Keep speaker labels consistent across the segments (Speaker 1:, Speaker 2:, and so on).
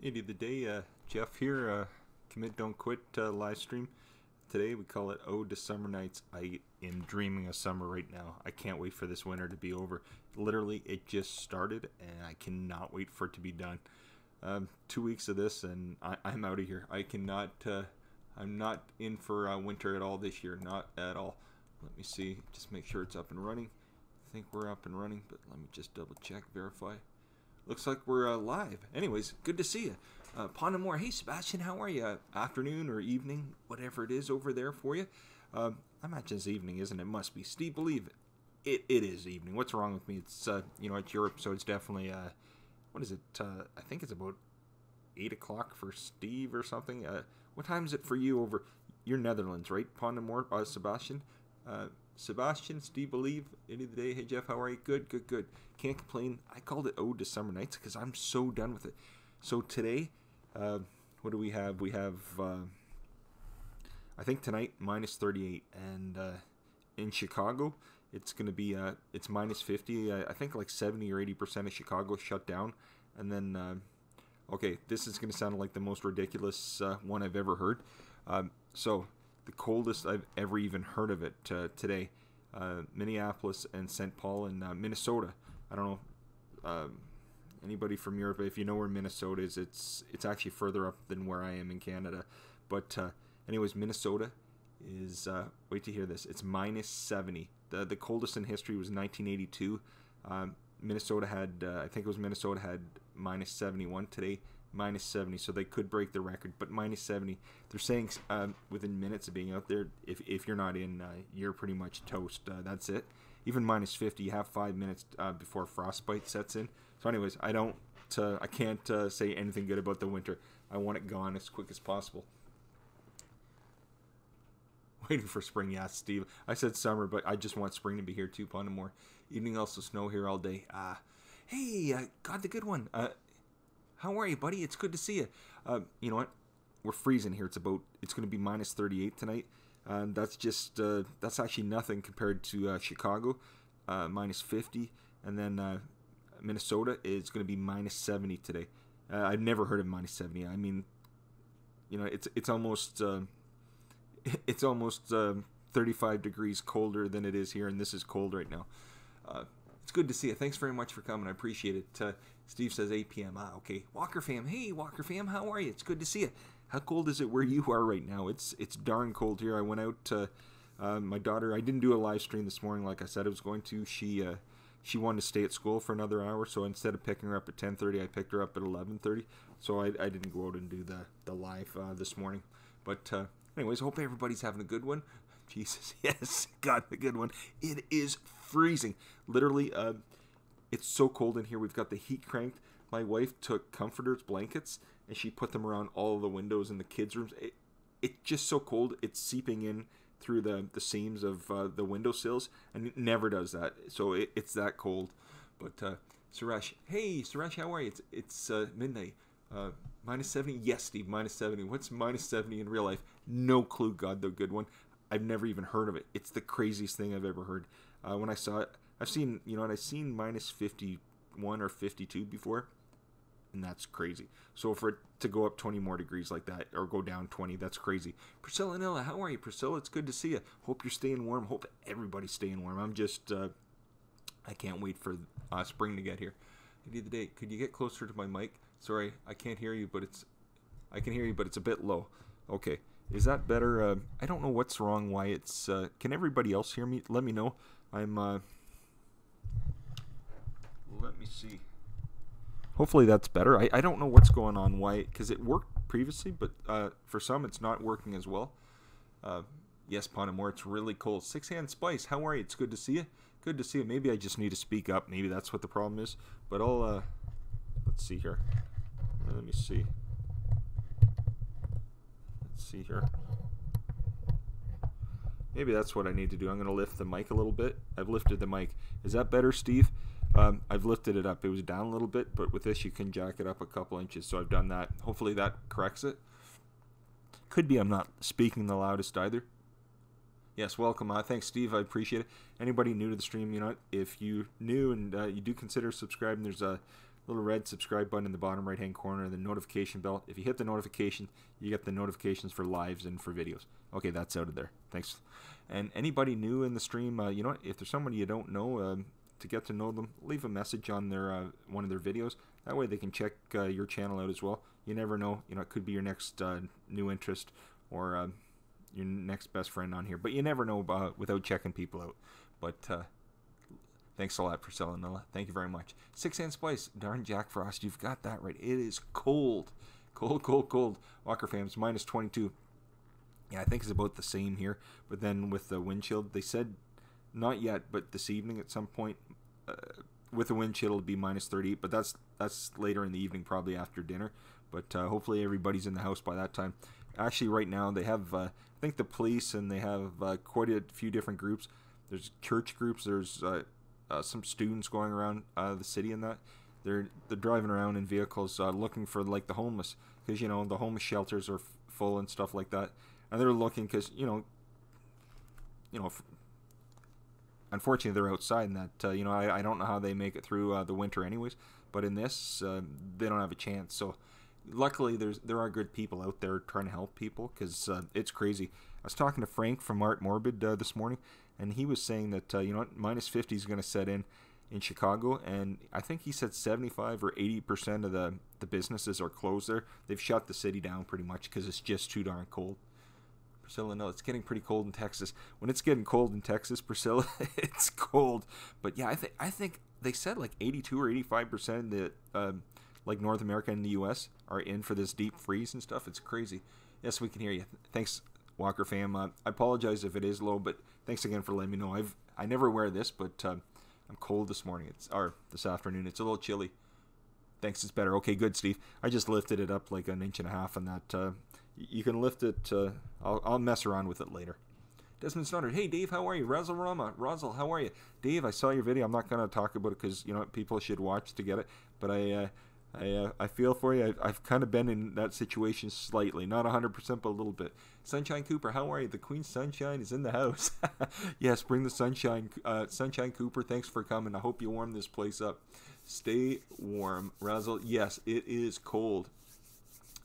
Speaker 1: Idiot of the day, Jeff here, Commit Don't Quit live stream. Today we call it Ode to Summer Nights. I am dreaming of summer right now. I can't wait for this winter to be over. Literally, it just started and I cannot wait for it to be done. 2 weeks of this and I'm out of here. I'm not in for winter at all this year, not at all. Let me see, just make sure it's up and running. I think we're up and running, but let me just double check, verify. Looks like we're live. Anyways, good to see you. Pond and More. Hey, Sebastian, how are you? Afternoon or evening, whatever it is over there for you. I imagine it's evening, isn't it? Must be. Steve, believe it. It is evening. What's wrong with me? It's, it's Europe, so it's definitely, what is it? I think it's about 8 o'clock for Steve or something. What time is it for you over? You're Netherlands, right? Pond and More, Sebastian. Sebastian, Steve, believe, end of the day. Hey, Jeff, how are you? Good. Can't complain. I called it Ode to Summer Nights because I'm so done with it. So today, what do we have? We have, I think tonight, minus 38. And in Chicago, it's going to be, it's minus 50. I think like 70 or 80% of Chicago shut down. And then, okay, this is going to sound like the most ridiculous one I've ever heard. So the coldest I've ever even heard of it today. Minneapolis and St. Paul in Minnesota. I don't know anybody from Europe. If you know where Minnesota is, it's actually further up than where I am in Canada. But anyways, Minnesota is wait to hear this. It's minus 70. The coldest in history was 1982. Minnesota had I think it was Minnesota had minus 71 today. Minus 70, so they could break the record, but minus 70. They're saying within minutes of being out there, if you're not in, you're pretty much toast. That's it. Even minus 50, you have 5 minutes before frostbite sets in. So anyways, I can't say anything good about the winter. I want it gone as quick as possible. Waiting for spring, yeah, Steve. I said summer, but I just want spring to be here too. Pond and More. Evening also snow here all day. Hey, got the good one. How are you, buddy? It's good to see you. You know what? We're freezing here. It's going to be minus 38 tonight. That's actually nothing compared to Chicago, minus 50. And then Minnesota is going to be minus 70 today. I've never heard of minus 70. I mean, it's almost 35 degrees colder than it is here, and this is cold right now. It's good to see you. Thanks very much for coming. I appreciate it. Steve says 8 p.m. Okay. Walker fam. Hey, Walker fam. How are you? It's good to see you. How cold is it where you are right now? It's darn cold here. I went out to my daughter. I didn't do a live stream this morning like I said I was going to. She wanted to stay at school for another hour, so instead of picking her up at 10:30, I picked her up at 11:30. So I didn't go out and do the live this morning. But anyways, hope everybody's having a good one. Jesus, yes, got the good one. It is freezing. Literally, it's so cold in here. We've got the heat cranked. My wife took comforters, blankets, and she put them around all of the windows in the kids' rooms. It's just so cold. It's seeping in through the seams of the windowsills, and it never does that. So it's that cold. But Suresh, hey, Suresh, how are you? It's midnight. Minus 70? Yes, Steve, minus 70. What's minus 70 in real life? No clue, God, the good one. I've never even heard of it. It's the craziest thing I've ever heard. When I saw it, I've seen minus 51 or 52 before, and that's crazy. So for it to go up 20 more degrees like that, or go down 20, that's crazy. Priscilla and Ella, how are you, Priscilla? It's good to see you. Hope you're staying warm. Hope everybody's staying warm. I'm just, I can't wait for spring to get here. End of the day, could you get closer to my mic? Sorry, I can't hear you, but I can hear you, but it's a bit low. Okay. Is that better? I don't know what's wrong, why it's... can everybody else hear me? Let me know. I'm... let me see. Hopefully that's better. I don't know what's going on, why... Because it worked previously, but for some it's not working as well. Yes, Pond and More, it's really cold. Six Hand Spice, how are you? It's good to see you. Good to see you. Maybe I just need to speak up. Maybe that's what the problem is. But I'll... let's see here. Let me see. See here. Maybe that's what I need to do. I'm going to lift the mic a little bit. I've lifted the mic. Is that better, Steve? I've lifted it up. It was down a little bit, but with this you can jack it up a couple inches, so I've done that. Hopefully that corrects it. Could be I'm not speaking the loudest either. Yes, welcome. Thanks, Steve. I appreciate it. Anybody new to the stream, if you new and you do consider subscribing, there's a little red subscribe button in the bottom right hand corner, and the notification bell. If you hit the notification, you get the notifications for lives and for videos. Okay, that's out of there. Thanks. And anybody new in the stream, you know, if there's somebody you don't know, to get to know them, leave a message on their one of their videos. That way they can check your channel out as well. You never know, you know, it could be your next new interest, or your next best friend on here. But you never know without checking people out. But thanks a lot, Priscilla. Thank you very much. 6 Hand Spice. Darn Jack Frost, you've got that right. It is cold. Cold, cold, cold. Walker fams, minus 22. Yeah, I think it's about the same here. But then with the wind chill, they said not yet, but this evening at some point, with the wind chill, it'll be minus 38. But that's later in the evening, probably after dinner. But hopefully everybody's in the house by that time. Actually, right now, they have, I think, the police, and they have quite a few different groups. There's church groups. There's some students going around the city, and that they're driving around in vehicles looking for like the homeless, because you know the homeless shelters are full and stuff like that, and they're looking because you know unfortunately they're outside, and that you know I don't know how they make it through the winter anyways, but in this they don't have a chance. So luckily there are good people out there trying to help people, because it's crazy. I was talking to Frank from Art Morbid this morning, and he was saying that you know, minus 50 is going to set in Chicago, and I think he said 75 or 80% of the businesses are closed there. They've shut the city down pretty much because it's just too darn cold. Priscilla, no, it's getting pretty cold in Texas. When it's getting cold in Texas, Priscilla, it's cold. But yeah, I think they said like 82 or 85% that like North America and the U.S. are in for this deep freeze and stuff. It's crazy. Yes, we can hear you. Thanks, Walker fam. I apologize if it is low, but thanks again for letting me know. I never wear this, but I'm cold this morning. This afternoon. It's a little chilly. Thanks, it's better. Okay, good, Steve. I just lifted it up like an inch and a half, and that you can lift it. I'll mess around with it later. Desmond Stoddard. Hey, Dave, how are you? Razzle Rama. Razzle, how are you? Dave, I saw your video. I'm not going to talk about it because you know people should watch to get it, but I feel for you. I've kind of been in that situation slightly, not 100%, but a little bit. Sunshine Cooper, how are you? The Queen Sunshine is in the house. Yes, bring the sunshine. Sunshine Cooper, thanks for coming. I hope you warm this place up. Stay warm, Razzle. Yes, it is cold.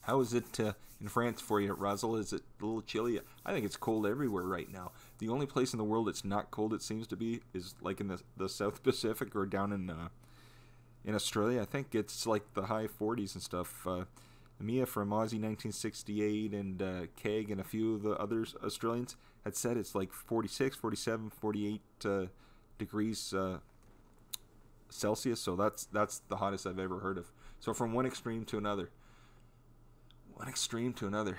Speaker 1: How is it in France for you, Razzle? Is it a little chilly? I think it's cold everywhere right now. The only place in the world it's not cold, it seems to be, is like in the South Pacific or down in Australia. I think it's like the high 40s and stuff. Mia from Aussie 1968 and Keg and a few of the others Australians had said it's like 46, 47, 48 degrees Celsius. So that's the hottest I've ever heard of. So from one extreme to another. One extreme to another.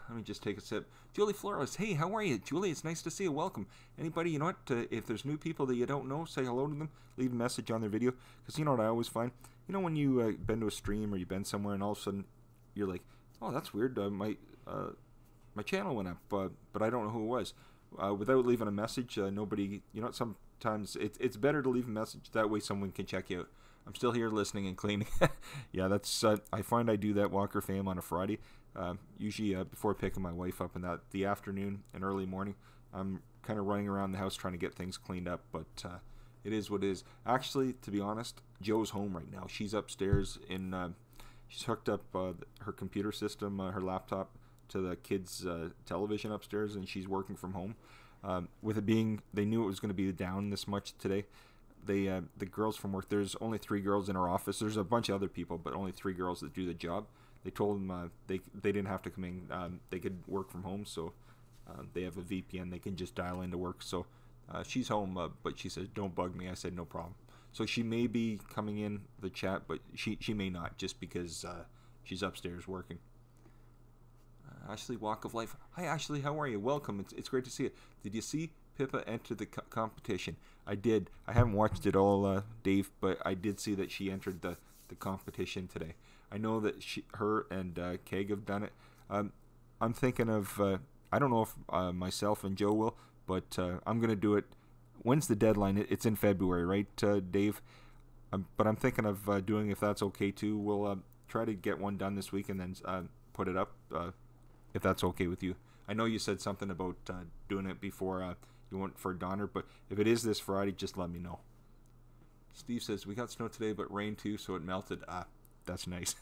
Speaker 1: Let me just take a sip. Julie Flores, hey, how are you? Julie, it's nice to see you. Welcome. Anybody, you know what, if there's new people that you don't know, say hello to them. Leave a message on their video. Because you know what I always find? You know when you've been to a stream or you've been somewhere and all of a sudden you're like, oh, that's weird. My channel went up, but I don't know who it was. Without leaving a message, nobody, you know, sometimes it's better to leave a message. That way someone can check you out. I'm still here listening and cleaning. Yeah, that's I find I do that, Walker fam, on a Friday. Usually before picking my wife up in the afternoon and early morning. I'm kind of running around the house trying to get things cleaned up, but it is what it is. Actually, to be honest, Joe's home right now. She's upstairs she's hooked up her computer system, her laptop, to the kids' television upstairs, and she's working from home. With it being, they knew it was going to be down this much today. The girls from work, there's only 3 girls in our office. There's a bunch of other people, but only 3 girls that do the job. They told them they didn't have to come in. They could work from home, so they have a VPN. They can just dial into work. So she's home, but she said, don't bug me. I said, no problem. So she may be coming in the chat, but she may not, just because she's upstairs working. Ashley, Walk of Life. Hi, Ashley. How are you? Welcome. It's great to see you. Did you see Pippa enter the competition? I did. I haven't watched it all, Dave, but I did see that she entered the competition today. I know that her and Keg have done it. I'm thinking of, I don't know if myself and Joe will, but I'm going to do it. When's the deadline? It's in February, right, Dave? But I'm thinking of doing, if that's okay too. We'll try to get one done this week and then put it up, if that's okay with you. I know you said something about doing it before you went for Donner, but if it is this Friday, just let me know. Steve says, we got snow today, but rain too, so it melted. That's nice.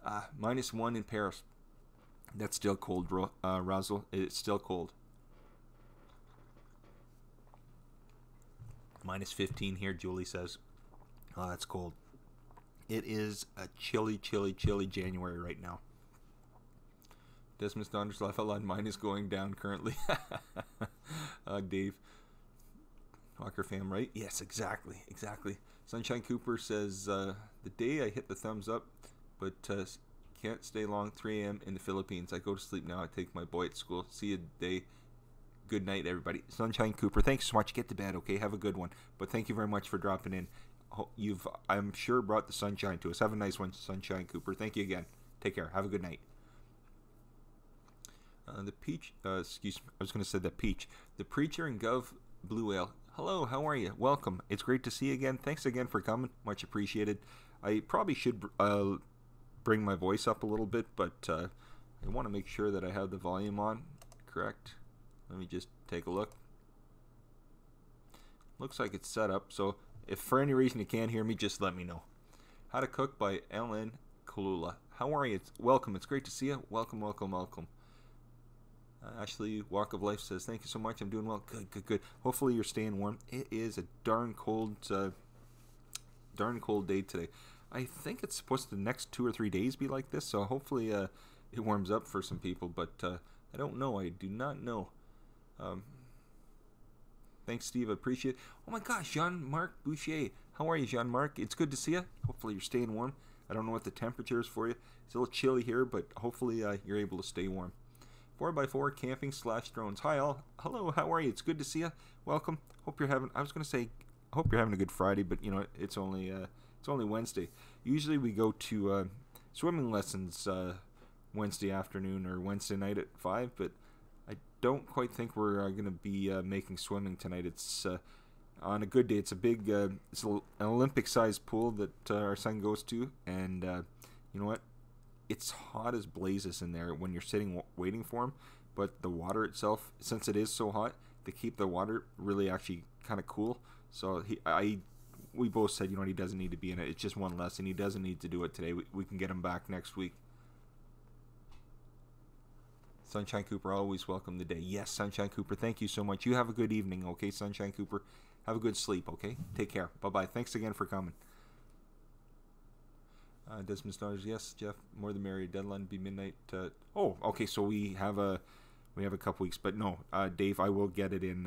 Speaker 1: -1 in Paris. That's still cold, Razzle. It's still cold. -15 here, Julie says. Oh, that's cold. It is a chilly, chilly, chilly January right now. Desmond's Donner's laugh out loud. Mine is going down currently. Dave. Walker fam, right? Yes, exactly. Exactly. Sunshine Cooper says, the day I hit the thumbs up, but can't stay long, 3 a.m. in the Philippines. I go to sleep now. I take my boy at school. See you today. Good night, everybody. Sunshine Cooper, thanks so much. Get to bed, okay? Have a good one. But thank you very much for dropping in. You've, I'm sure, brought the sunshine to us. Have a nice one, Sunshine Cooper. Thank you again. Take care. Have a good night. The Peach, excuse me, I was going to say the Peach. The Preacher and Gov Blue Ale. Hello, how are you? Welcome. It's great to see you again. Thanks again for coming. Much appreciated. I probably should bring my voice up a little bit, but I want to make sure that I have the volume on correct. Let me just take a look. Looks like it's set up, so if for any reason you can't hear me, just let me know. How to Cook by Ellen Kalula. How are you? Welcome. It's great to see you. Welcome, welcome, welcome. Ashley Walk of Life says, thank you so much. I'm doing well. Good, good, good. Hopefully you're staying warm. It is a darn cold day today. I think it's supposed to the next 2 or 3 days be like this, so hopefully it warms up for some people, but I don't know. I do not know. Thanks, Steve. I appreciate it. Oh my gosh, Jean-Marc Boucher. How are you, Jean-Marc? It's good to see you. Hopefully you're staying warm. I don't know what the temperature is for you. It's a little chilly here, but hopefully you're able to stay warm. 4x4 camping / drones. Hi all. Hello, how are you? It's good to see you. Welcome. Hope you're having, I was going to say, I hope you're having a good Friday, but you know, it's only Wednesday. Usually we go to swimming lessons Wednesday afternoon or Wednesday night at 5, but I don't quite think we're going to be making swimming tonight. It's on a good day. It's a big, it's an Olympic-sized pool that our son goes to, and you know what? It's hot as blazes in there when you're sitting waiting for him, but the water itself, since it is so hot, they keep the water really actually kind of cool. So we both said, you know, he doesn't need to be in it. It's just one lesson. He doesn't need to do it today. We can get him back next week. Sunshine Cooper, always welcome the day. Yes, Sunshine Cooper, thank you so much. You have a good evening, okay, Sunshine Cooper? Have a good sleep, okay? Take care. Bye-bye. Thanks again for coming. Desmond Stars, yes, Jeff, more the merrier. Deadline be midnight. Oh, okay, so we have a couple weeks, but no, Dave, I will get it in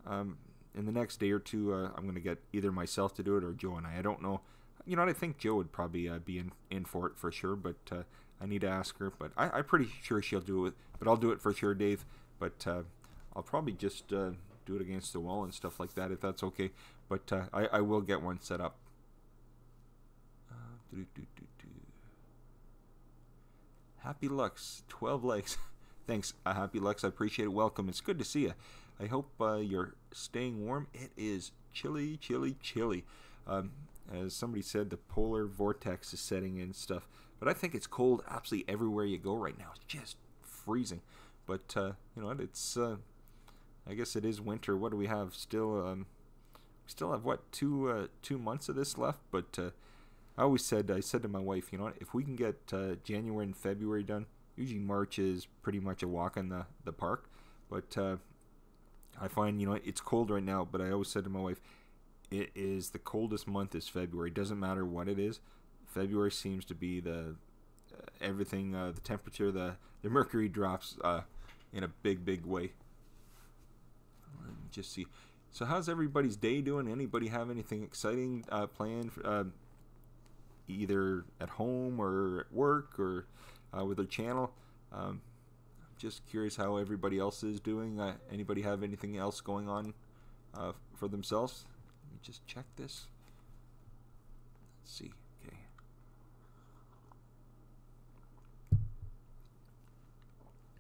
Speaker 1: the next day or two. I'm gonna get either myself to do it or Joe and I. I don't know. You know, I think Joe would probably be in for it for sure, but I need to ask her. But I'm pretty sure she'll do it. But I'll do it for sure, Dave. But I'll probably just do it against the wall and stuff like that if that's okay. But I will get one set up. Happy Lux, 12 likes. Thanks, Happy Lux. I appreciate it. Welcome. It's good to see you. I hope you're staying warm. It is chilly, chilly, chilly. As somebody said, the polar vortex is setting in stuff. But I think it's cold absolutely everywhere you go right now. It's just freezing. But you know what? It's I guess it is winter. What do we have? Still have what 2 months of this left. But I said to my wife, you know what, if we can get January and February done, usually March is pretty much a walk in the park, but I find, you know, it's cold right now, but I always said to my wife, it is the coldest month is February. Doesn't matter what it is. February seems to be the everything, the temperature, the mercury drops in a big way. Let me just see. So how's everybody's day doing? Anybody have anything exciting planned either at home or at work or with their channel? I'm just curious how everybody else is doing. Anybody have anything else going on for themselves? Let me just check this. Let's see. Okay.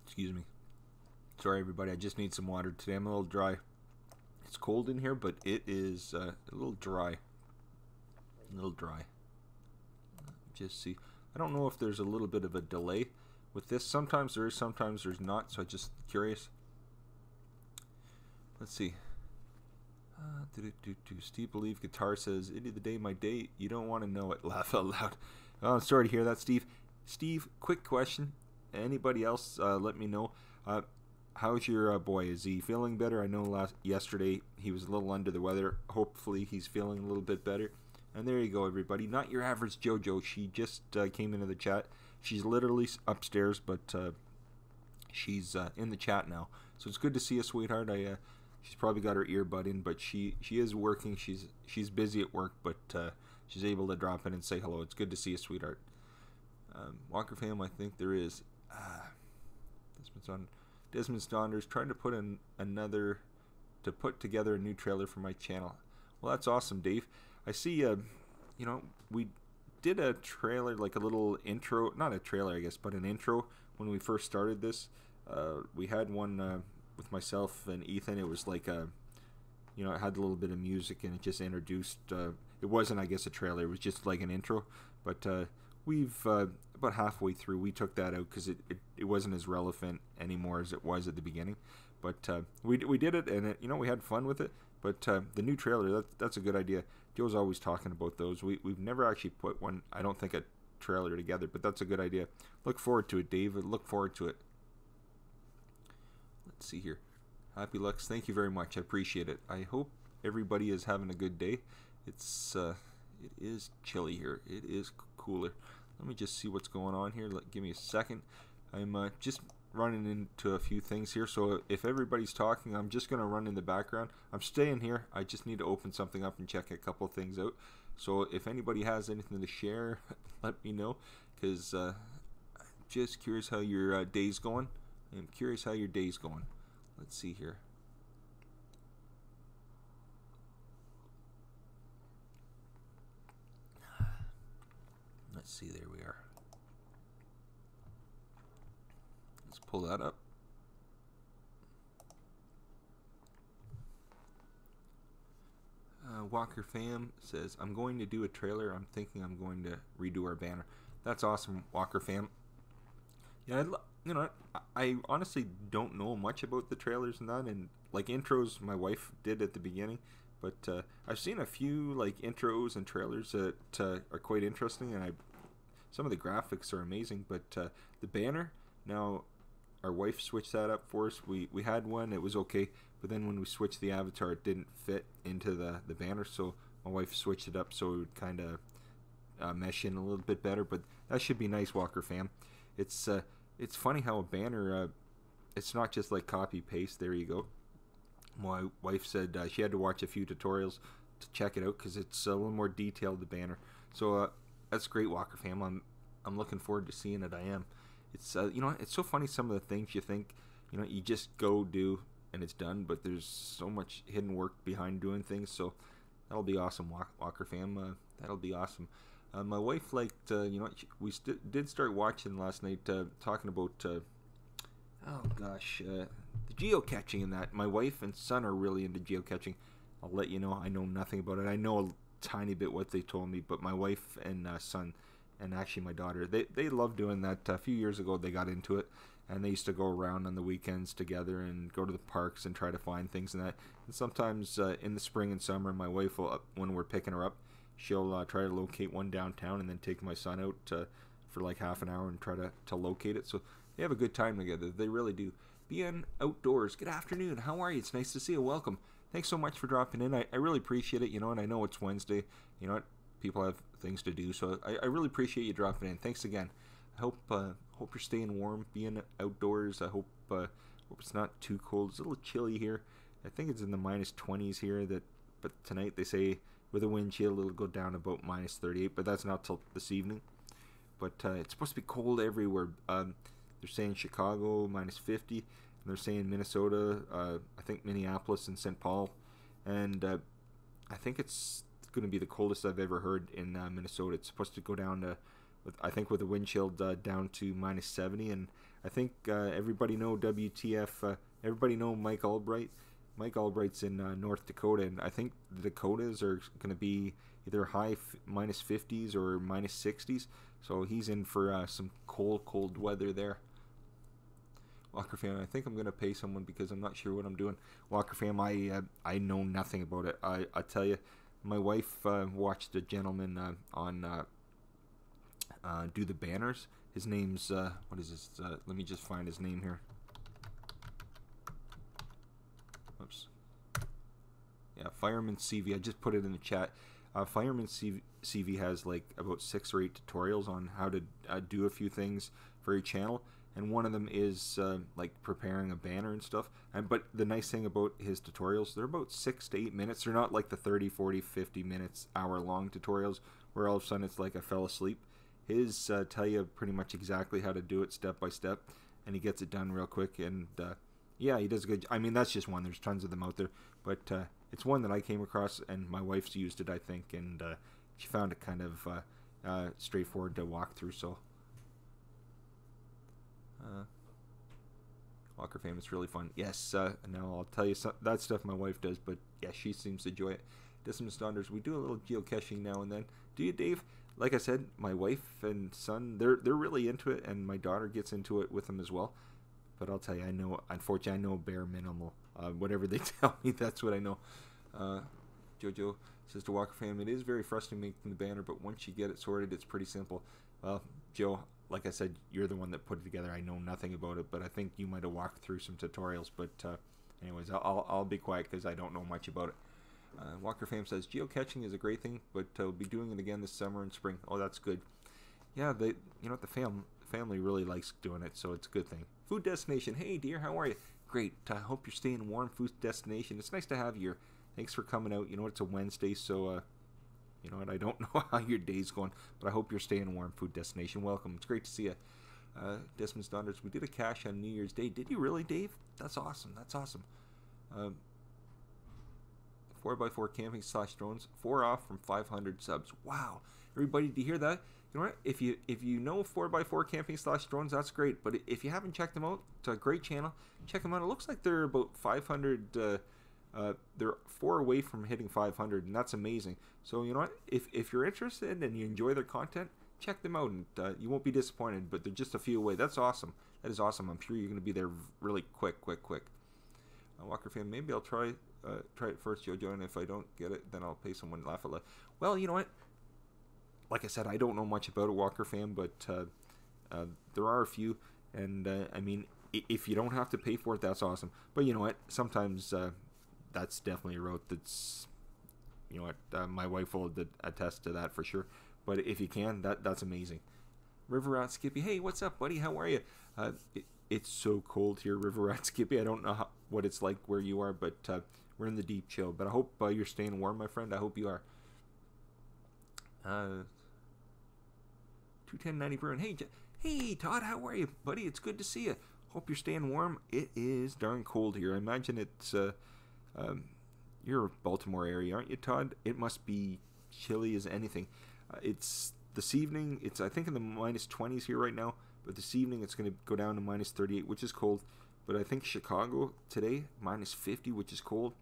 Speaker 1: Excuse me. Sorry, everybody. I just need some water today. I'm a little dry. It's cold in here, but it is a little dry. A little dry. Just see. I don't know if there's a little bit of a delay with this. Sometimes there is, sometimes there's not. So I'm just curious. Let's see. Steve Believe Guitar says, "Into the day, my day. You don't want to know it." Laugh out loud. Oh, I'm sorry to hear that, Steve. Steve, quick question. Anybody else? Let me know. How's your boy? Is he feeling better? I know yesterday he was a little under the weather. Hopefully he's feeling a little bit better. And there you go, everybody. Not your average JoJo. She just came into the chat. She's literally upstairs, but she's in the chat now. So it's good to see you, sweetheart. She's probably got her earbud in, but she is working. She's busy at work, but she's able to drop in and say hello. It's good to see you, sweetheart. Walker fam, I think there is. Desmond Saunders trying to put put together a new trailer for my channel. Well, that's awesome, Dave. I see. We did a trailer, like a little intro, not a trailer, I guess, but an intro when we first started this. We had one with myself and Ethan. It was like it had a little bit of music and it just introduced. It wasn't, I guess, a trailer. It was just like an intro. But we've about halfway through, we took that out because it wasn't as relevant anymore as it was at the beginning. But we did it, and we had fun with it. But the new trailer, that's a good idea. Joe's always talking about those. We've never actually put one, I don't think, a trailer together, but that's a good idea. Look forward to it, Dave. Look forward to it. Let's see here. Happy Lux, thank you very much. I appreciate it. I hope everybody is having a good day. It is chilly here. It is cooler. Let me just see what's going on here. Give me a second. I'm just running into a few things here, so if everybody's talking, I'm just going to run in the background. I'm staying here. I just need to open something up and check a couple of things out. So if anybody has anything to share, let me know, because I'm just curious how your day's going. I'm curious how your day's going. Let's see here. Let's see, there we are. Let's pull that up. Walker Fam says, "I'm going to do a trailer. I'm thinking I'm going to redo our banner." That's awesome, Walker Fam. Yeah, I honestly don't know much about the trailers and that, and like intros my wife did at the beginning, but I've seen a few like intros and trailers that are quite interesting, and some of the graphics are amazing, but the banner, now our wife switched that up for us. We had one, it was okay, but then when we switched the avatar, it didn't fit into the banner, so my wife switched it up so it would kind of mesh in a little bit better. But that should be nice, Walker Fam. It's funny how a banner, it's not just like copy paste. There you go. My wife said she had to watch a few tutorials to check it out because it's a little more detailed, the banner. So that's great, Walker Fam. I'm looking forward to seeing it. I am. It's it's so funny, some of the things you think you just go do and it's done, but there's so much hidden work behind doing things. So that'll be awesome, Walker Fam. That'll be awesome. My wife liked, we did start watching last night, talking about, the geocaching and that. My wife and son are really into geocaching. I'll let you know, I know nothing about it. I know a tiny bit what they told me, but my wife and son, and actually my daughter, they love doing that. A few years ago they got into it, and they used to go around on the weekends together and go to the parks and try to find things and that. And sometimes in the spring and summer, my wife will, when we're picking her up, she'll try to locate one downtown and then take my son out for like half an hour and try to locate it. So they have a good time together. They really do. Being outdoors. Good afternoon. How are you? It's nice to see you. Welcome. Thanks so much for dropping in. I really appreciate it. And I know it's Wednesday. People have things to do. So I really appreciate you dropping in. Thanks again. I hope you're staying warm, being outdoors. I hope it's not too cold. It's a little chilly here. I think it's in the -20s here. But tonight they say with a wind chill it'll go down about -38. But that's not till this evening. But it's supposed to be cold everywhere. They're saying Chicago -50. And they're saying Minnesota. I think Minneapolis and St. Paul. And I think it's going to be the coldest I've ever heard in Minnesota. It's supposed to go down to, with a wind chill down to -70. And I think everybody know WTF. Everybody know Mike Albright. Mike Albright's in North Dakota, and I think the Dakotas are going to be either high -50s or -60s. So he's in for some cold weather there. Walker Fam, I think I'm gonna pay someone because I'm not sure what I'm doing. Walker Fam, I know nothing about it. I tell you, my wife watched a gentleman on do the banners. His name's what is this? Let me just find his name here. Oops. Yeah, Fireman CV. I just put it in the chat. Fireman CV has like about 6 or 8 tutorials on how to do a few things for your channel, and one of them is like preparing a banner and stuff. But the nice thing about his tutorials, they're about 6 to 8 minutes. They're not like the 30, 40, 50 minutes, hour-long tutorials where all of a sudden it's like I fell asleep. His tell you pretty much exactly how to do it step by step, and he gets it done real quick. And yeah, he does a good. I mean, that's just one. There's tons of them out there, but it's one that I came across, and my wife's used it, I think, and she found it kind of straightforward to walk through. So, Walker Fam, it's really fun. Yes, now I'll tell you that stuff my wife does, but yeah, she seems to enjoy it. Decimus Donders, we do a little geocaching now and then. Do you, Dave? Like I said, my wife and son, they're really into it, and my daughter gets into it with them as well. But I'll tell you, I know, unfortunately, I know bare minimal. Whatever they tell me, that's what I know. Jojo says to Walker Fam, it is very frustrating making the banner, but once you get it sorted, it's pretty simple. Well, Joe, like I said, you're the one that put it together. I know nothing about it, but I think you might have walked through some tutorials. But anyways, I'll be quiet because I don't know much about it. Walker Fam says, geocaching is a great thing, but we'll be doing it again this summer and spring. Oh, that's good. Yeah, you know what, the family really likes doing it, so it's a good thing. Food destination. Hey, dear, how are you? Great. I hope you're staying warm. Food destination. It's nice to have you here. Thanks for coming out. You know, it's a Wednesday, so, you know what, I don't know how your day's going, but I hope you're staying warm. Food destination. Welcome. It's great to see you. Desmond's Daughters, we did a cache on New Year's Day. Did you really, Dave? That's awesome. That's awesome. 4x4 camping / drones, 4 off from 500 subs. Wow. Everybody, do you hear that? You know what? If you know 4x4 camping / drones, that's great. But if you haven't checked them out, it's a great channel. Check them out. It looks like they're about 500. They're 4 away from hitting 500, and that's amazing. So you know what? If you're interested and you enjoy their content, check them out, and you won't be disappointed. But they're just a few away. That's awesome. That is awesome. I'm sure you're going to be there really quick. Walker Fam, maybe I'll try it first, Jojo, and if I don't get it, then I'll pay someone to laugh at it. Well, you know what? Like I said, I don't know much about it, Walker Fam, but there are a few, and I mean, if you don't have to pay for it, that's awesome. But you know what? Sometimes that's definitely a route that's, you know what, my wife will attest to that for sure. But if you can, that's amazing. River Rat Skippy, hey, what's up, buddy? How are you? It's so cold here, River Rat Skippy. I don't know what it's like where you are, but we're in the deep chill. But I hope you're staying warm, my friend. I hope you are. 21090 Bruin. Hey, Todd, how are you, buddy? It's good to see you. Hope you're staying warm. It is darn cold here. I imagine it's you're a Baltimore area, aren't you, Todd? It must be chilly as anything. It's this evening. It's, I think, in the -20s here right now. But this evening it's going to go down to -38, which is cold. But I think Chicago today, -50, which is cold.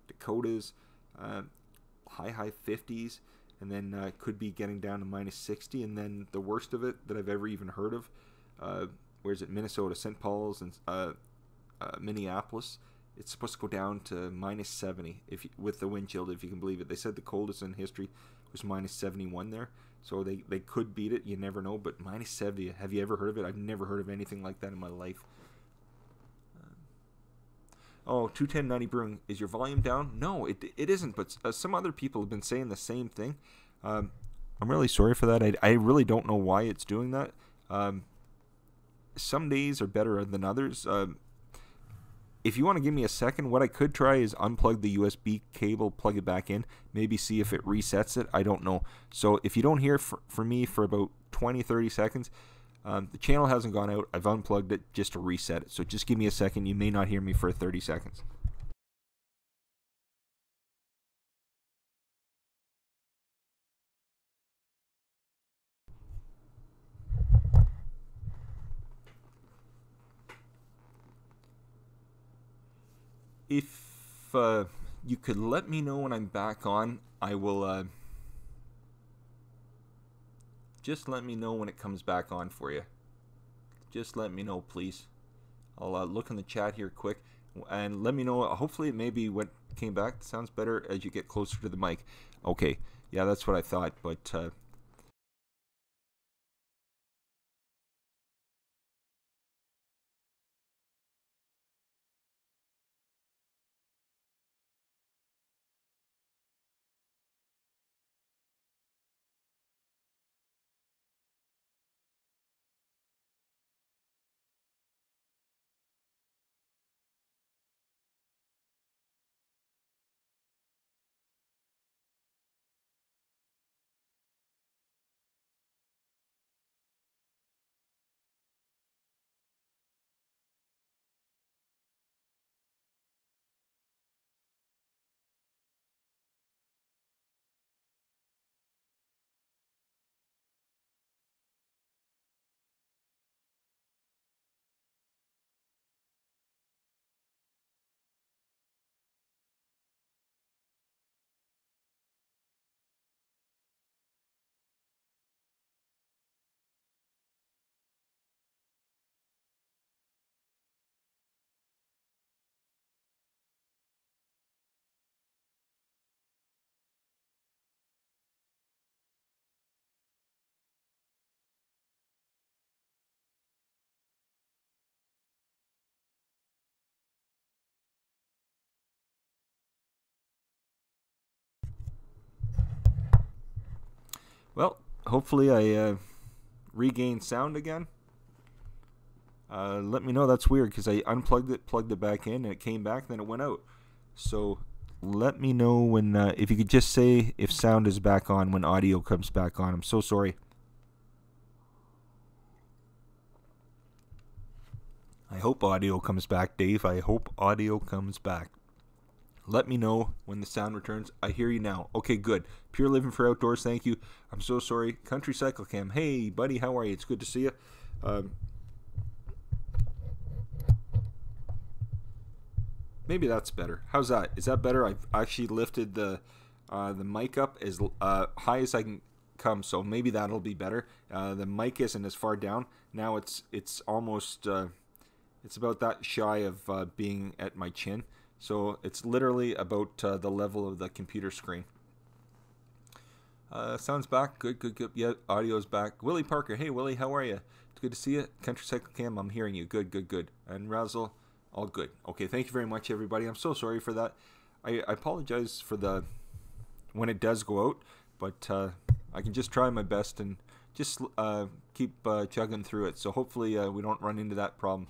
Speaker 1: Dakota's high 50s. And then could be getting down to -60. And then the worst of it that I've ever even heard of, where is it? Minnesota, St. Paul's, and Minneapolis. It's supposed to go down to -70 with the wind chill, if you can believe it. They said the coldest in history was -71 there. So they could beat it. You never know. But -70, have you ever heard of it? I've never heard of anything like that in my life. Oh, 21090 Brewing, is your volume down? No, it isn't, but some other people have been saying the same thing. I'm really sorry for that. I really don't know why it's doing that. Some days are better than others. If you want to give me a second, what I could try is unplug the USB cable, plug it back in, maybe see if it resets it. I don't know. So if you don't hear from me for about 20-30 seconds, the channel hasn't gone out. I've unplugged it just to reset it. So just give me a second. You may not hear me for 30 seconds. If you could let me know when I'm back on, I will just let me know when it comes back on for you. Just let me know, please. I'll look in the chat here quick and let me know. Hopefully, it maybe what came back sounds better as you get closer to the mic. Okay, yeah, that's what I thought, but well, hopefully I regained sound again. Let me know. That's weird because I unplugged it, plugged it back in, and it came back, then it went out. So let me know when, if you could just say if sound is back on when audio comes back on. I'm so sorry. I hope audio comes back, Dave. I hope audio comes back. Let me know when the sound returns. I hear you now. Okay, good. Pure Living for Outdoors, thank you. I'm so sorry. Country Cycle Cam, hey, buddy, how are you? It's good to see you. Maybe that's better. How's that? Is that better? I've actually lifted the mic up as high as I can come, so maybe that'll be better. The mic isn't as far down. Now it's almost it's about that shy of being at my chin. So it's literally about the level of the computer screen. Sounds back. Good, good, good. Yeah, audio's back. Willie Parker. Hey, Willie, how are you? It's good to see you. Country Cycle Cam, I'm hearing you. Good, good, good. And Razzle, all good. Okay, thank you very much, everybody. I'm so sorry for that. I apologize for the when it does go out, but I can just try my best and just keep chugging through it. So hopefully we don't run into that problem.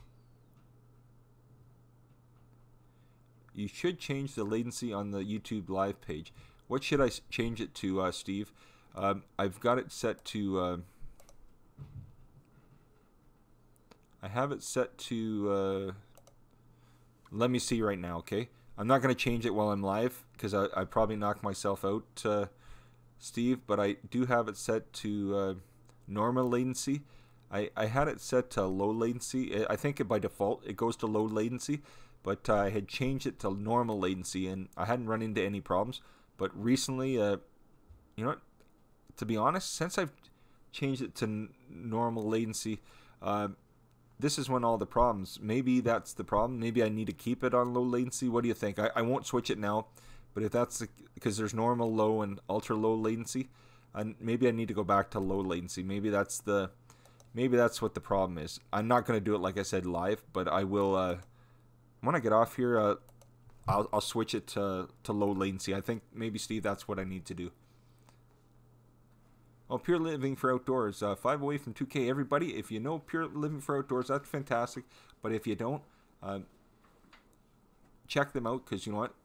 Speaker 1: You should change the latency on the YouTube live page. What should I change it to, Steve? I've got it set to... I have it set to... let me see right now, okay? I'm not going to change it while I'm live, because I probably knock myself out, Steve, but I do have it set to normal latency. I had it set to low latency. I think by default it goes to low latency, but I had changed it to normal latency, and I hadn't run into any problems. But recently, you know what? To be honest, since I've changed it to normal latency, this is when all the problems. Maybe that's the problem. Maybe I need to keep it on low latency. What do you think? I won't switch it now, but if that's because there's normal, low, and ultra low latency, and maybe I need to go back to low latency. Maybe that's what the problem is. I'm not going to do it like I said live, but I will. When I get off here, I'll switch it to low latency. I think maybe, Steve, that's what I need to do. Oh, Pure Living for Outdoors, 5 away from 2K. Everybody, if you know Pure Living for Outdoors, that's fantastic. But if you don't, check them out, because you know what?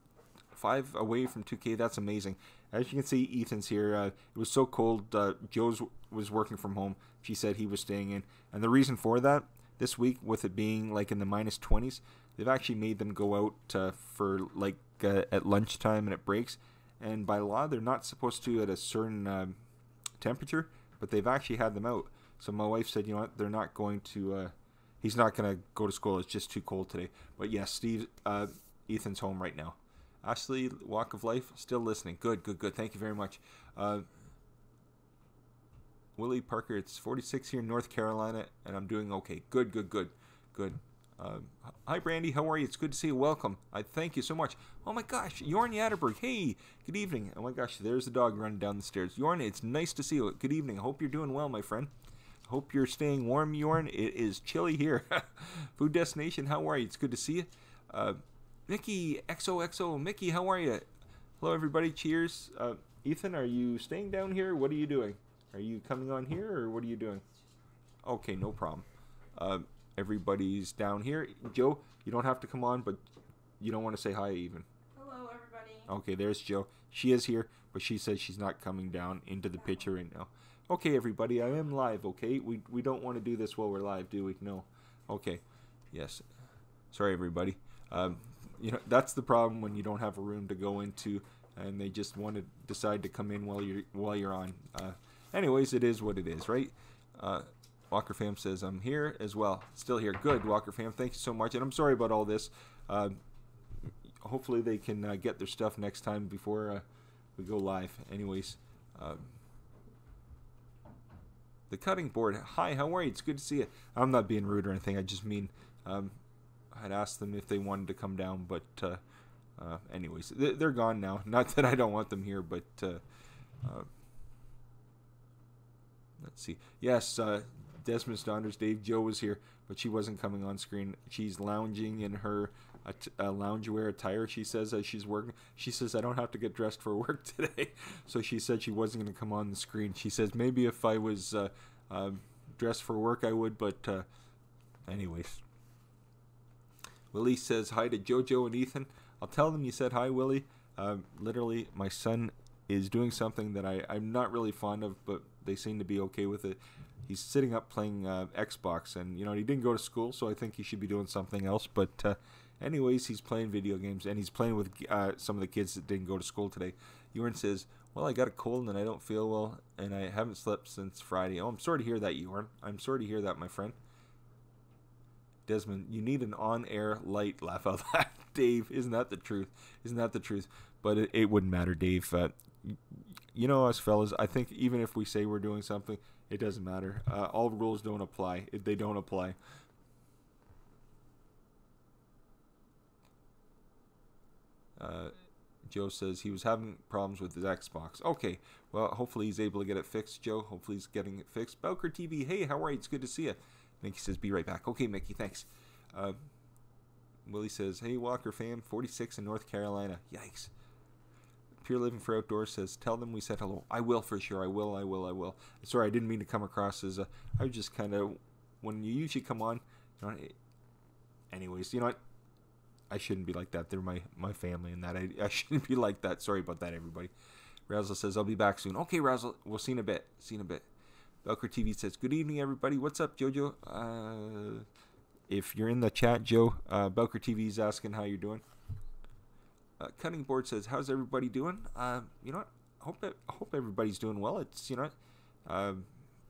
Speaker 1: 5 away from 2K, that's amazing. As you can see, Ethan's here. It was so cold. Joe's was working from home. She said he was staying in. And the reason for that, this week, with it being like in the minus 20s, they've actually made them go out for like at lunchtime and at breaks. And by law, they're not supposed to at a certain temperature, but they've actually had them out. So my wife said, you know what, they're not going to, he's not going to go to school. It's just too cold today. But yes, Steve, Ethan's home right now. Ashley, Walk of Life, still listening. Good, good, good. Thank you very much. Willie Parker, it's 46 here in North Carolina, and I'm doing okay. Good, good, good, good. Hi, Brandy. How are you? It's good to see you. Welcome. I thank you so much. Oh my gosh, Jorn Yatterberg. Hey, good evening. Oh my gosh, there's the dog running down the stairs. Jorn, it's nice to see you. Good evening. I hope you're doing well, my friend. Hope you're staying warm, Jorn. It is chilly here. Food Destination, how are you? It's good to see you. Mickey, XOXO. Mickey, how are you? Hello, everybody. Cheers. Ethan, are you staying down here? What are you doing? Are you coming on here, or what are you doing? Okay, no problem. Everybody's down here. Joe, you don't have to come on, but you don't want to say hi even.
Speaker 2: Hello, everybody.
Speaker 1: Okay, there's Joe. She is here, but she says she's not coming down into the picture right now. Okay, everybody, I am live, okay? We don't want to do this while we're live, do we? No. Okay. Yes. Sorry, everybody. You know, that's the problem when you don't have a room to go into, and they just want to decide to come in while you're on. Anyways, it is what it is, right? Walker Fam says, I'm here as well. Still here. Good, Walker Fam. Thank you so much. And I'm sorry about all this. Hopefully they can get their stuff next time before we go live. Anyways, the cutting board. Hi, how are you? It's good to see you. I'm not being rude or anything. I just mean I'd asked them if they wanted to come down. But anyways, they're gone now. Not that I don't want them here, but let's see. Yes, Desmond's Donners, Dave, Joe was here, but she wasn't coming on screen. She's lounging in her loungewear attire, she says, as she's working. She says, I don't have to get dressed for work today. So she said she wasn't going to come on the screen. She says, maybe if I was dressed for work, I would, but anyways. Willie says hi to Jojo and Ethan. I'll tell them you said hi, Willie. Literally, my son is doing something that I'm not really fond of, but they seem to be okay with it. He's sitting up playing Xbox, and you know, he didn't go to school, so I think he should be doing something else. But anyways, he's playing video games, and he's playing with some of the kids that didn't go to school today. Jorn says, well, I got a cold and I don't feel well, and I haven't slept since Friday. Oh, I'm sorry to hear that, Jorn. I'm sorry to hear that, my friend. Desmond, you need an on-air light. Laugh out loud. Dave, isn't that the truth? Isn't that the truth? But it wouldn't matter, Dave. You know us fellas, I think even if we say we're doing something, it doesn't matter. All rules don't apply. They don't apply. Joe says he was having problems with his Xbox. Okay, well, hopefully he's able to get it fixed, Joe. Hopefully he's getting it fixed. Belker TV, hey, how are you? It's good to see you. Mickey says, be right back. Okay, Mickey, thanks. Willie says, hey, Walker fam, 46 in North Carolina. Yikes. Pure Living for Outdoors says, tell them we said hello. I will for sure. I will. Sorry, I didn't mean to come across as I was just kind of, when you usually come on, you know, anyways, you know what? I shouldn't be like that. They're my family and that. I shouldn't be like that. Sorry about that, everybody. Razzle says, I'll be back soon. Okay, Razzle, we'll see in a bit. Belker TV says, good evening, everybody. What's up, Jojo? If you're in the chat, Joe, Belker TV is asking how you're doing. Cutting Board says, how's everybody doing? You know what? I hope everybody's doing well. It's, you know,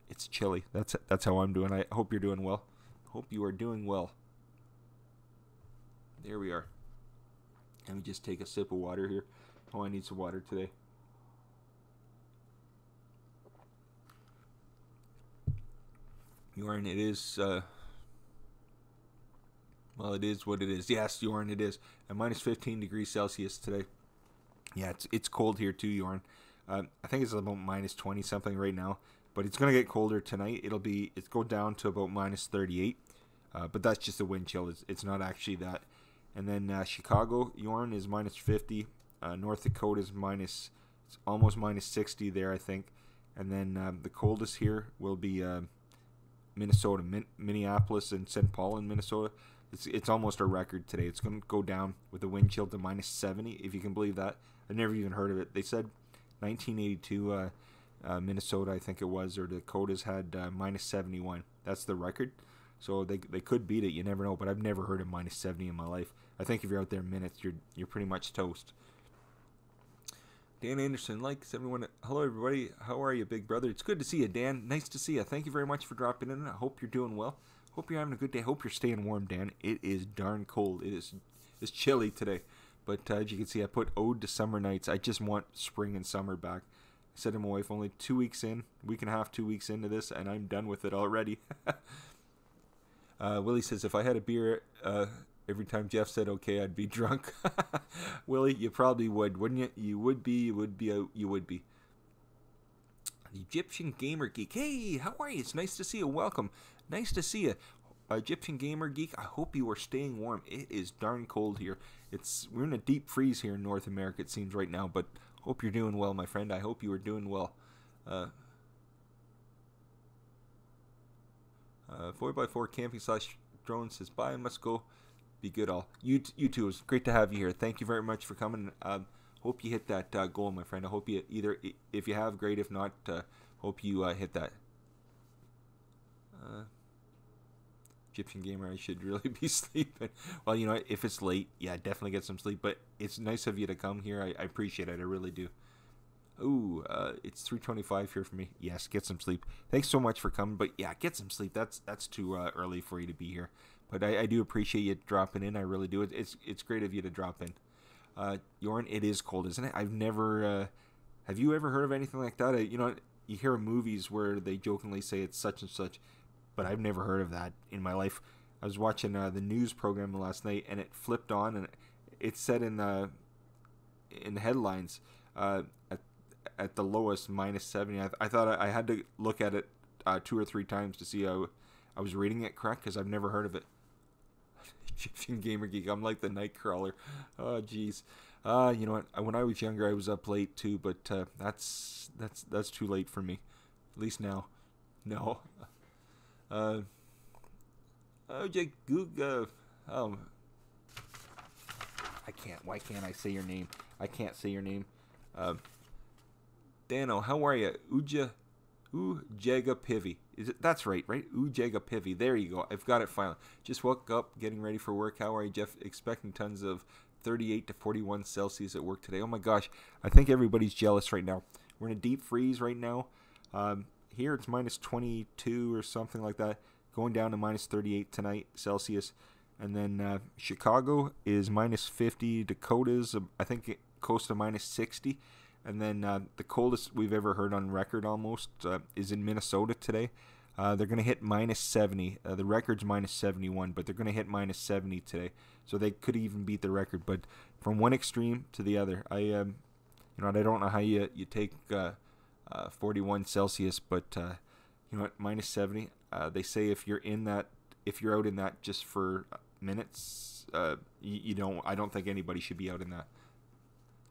Speaker 1: it's chilly. That's how I'm doing. I hope you're doing well. Hope you are doing well. There we are. Let me just take a sip of water here. Oh, I need some water today. Jorn, it is, well, it is what it is. Yes, Jorn, it is. At minus 15 degrees Celsius today. Yeah, it's cold here too, Jorn. I think it's about minus 20 something right now. But it's going to get colder tonight. It's go down to about minus 38. But that's just a wind chill. It's not actually that. And then Chicago, Jorn, is minus 50. North Dakota is it's almost minus 60 there, I think. And then the coldest here will be Minnesota, Minneapolis, and St. Paul in Minnesota. It's almost a record today. It's going to go down with a wind chill to minus 70, if you can believe that. I've never even heard of it. They said 1982, Minnesota, I think it was, or Dakotas had minus 71. That's the record. So they could beat it. You never know. But I've never heard of minus 70 in my life. I think if you're out there minutes, you're pretty much toast. Dan Anderson, likes everyone. Hello, everybody. How are you, big brother? It's good to see you, Dan. Nice to see you. Thank you very much for dropping in. I hope you're doing well. Hope you're having a good day. Hope you're staying warm, Dan. It is darn cold. It's chilly today. But as you can see, I put Ode to Summer Nights. I just want spring and summer back. I said to my wife, only 2 weeks in, week and a half, 2 weeks into this, and I'm done with it already. Willie says, if I had a beer every time Jeff said okay, I'd be drunk. Willie, you probably would, wouldn't you? You would be. You would be. The Egyptian Gamer Geek. Hey, how are you? It's nice to see you. Welcome. Nice to see you. Egyptian Gamer Geek, I hope you are staying warm. It is darn cold here. We're in a deep freeze here in North America, it seems right now, but hope you're doing well, my friend. I hope you are doing well. 4x4 camping / drone says, bye, I must go. Be good all. You too. It's great to have you here. Thank you very much for coming. Hope you hit that goal, my friend. I hope you either, if you have, great. If not, hope you hit that. Egyptian Gamer, I should really be sleeping. Well, you know, if it's late, yeah, definitely get some sleep. But it's nice of you to come here. I appreciate it. I really do. Ooh, it's 3:25 here for me. Yes, get some sleep. Thanks so much for coming. But yeah, get some sleep. That's too early for you to be here. But I do appreciate you dropping in. I really do. It's great of you to drop in. Jorn, it is cold, isn't it? I've never. Have you ever heard of anything like that? You know, you hear movies where they jokingly say it's such and such, but I've never heard of that in my life. I was watching the news program last night, and it flipped on, and it said in the headlines at the lowest -70. I thought I had to look at it 2 or 3 times to see how I was reading it correct, because I've never heard of it. Egyptian Gamer Geek, I'm like the Nightcrawler. Oh, jeez. You know what? When I was younger, I was up late too, but that's too late for me. At least now. No. Jake Goog. I can't. Why can't I say your name? I can't say your name. Dano, how are you? Ujega Pivi. That's right? Ujega Pivi. There you go. I've got it finally. Just woke up, getting ready for work. How are you, Jeff? Expecting tons of 38 to 41 Celsius at work today. Oh my gosh. I think everybody's jealous right now. We're in a deep freeze right now. Here it's -22 or something like that. Going down to -38 tonight Celsius. And then Chicago is -50. Dakota's, I think, close to -60. And then the coldest we've ever heard on record almost is in Minnesota today. They're going to hit -70. The record's -71, but they're going to hit -70 today. So they could even beat the record. But from one extreme to the other, I don't know how you take 41 Celsius, but you know what, -70. They say if you're out in that just for minutes, you don't. I don't think anybody should be out in that.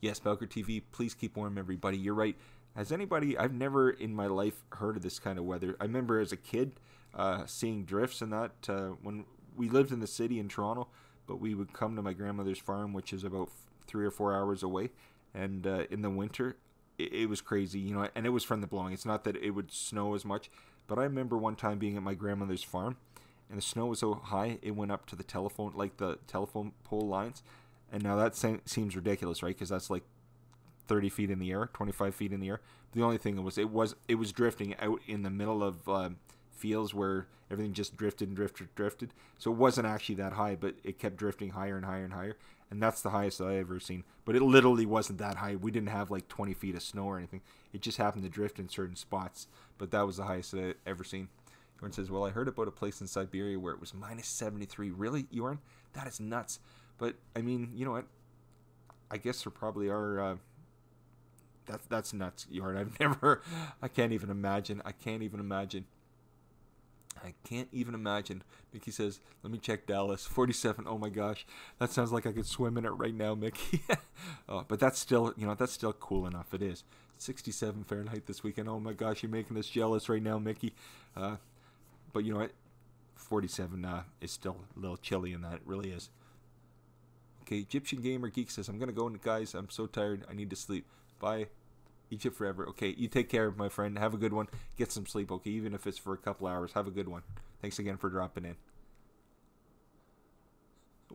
Speaker 1: Yes, Belker TV, please keep warm, everybody. You're right. I've never in my life heard of this kind of weather. I remember as a kid seeing drifts and that when we lived in the city in Toronto, but we would come to my grandmother's farm, which is about 3 or 4 hours away. And in the winter, it was crazy, you know, and it was from the blowing. It's not that it would snow as much, but I remember one time being at my grandmother's farm, and the snow was so high, it went up to the telephone pole lines. And now that seems ridiculous, right? Because that's like 30 feet in the air, 25 feet in the air. The only thing it was drifting out in the middle of fields where everything just drifted and drifted. So it wasn't actually that high, but it kept drifting higher and higher and higher. And that's the highest that I ever seen. But it literally wasn't that high. We didn't have like 20 feet of snow or anything. It just happened to drift in certain spots. But that was the highest that I've ever seen. Jorn says, well, I heard about a place in Siberia where it was -73. Really, Jorn? That is nuts. But, I mean, you know what? I guess there probably are... That's nuts, Jorn. I can't even imagine. Mickey says, let me check Dallas. 47. Oh my gosh. That sounds like I could swim in it right now, Mickey. But that's still cool enough. It is. 67 Fahrenheit this weekend. Oh my gosh, you're making us jealous right now, Mickey. But you know what? 47 is still a little chilly in that. It really is. Okay, Egyptian Gamer Geek says, I'm going to go, guys. I'm so tired. I need to sleep. Bye. Egypt forever. Okay, you take care, my friend. Have a good one. Get some sleep, okay? Even if it's for a couple hours. Have a good one. Thanks again for dropping in.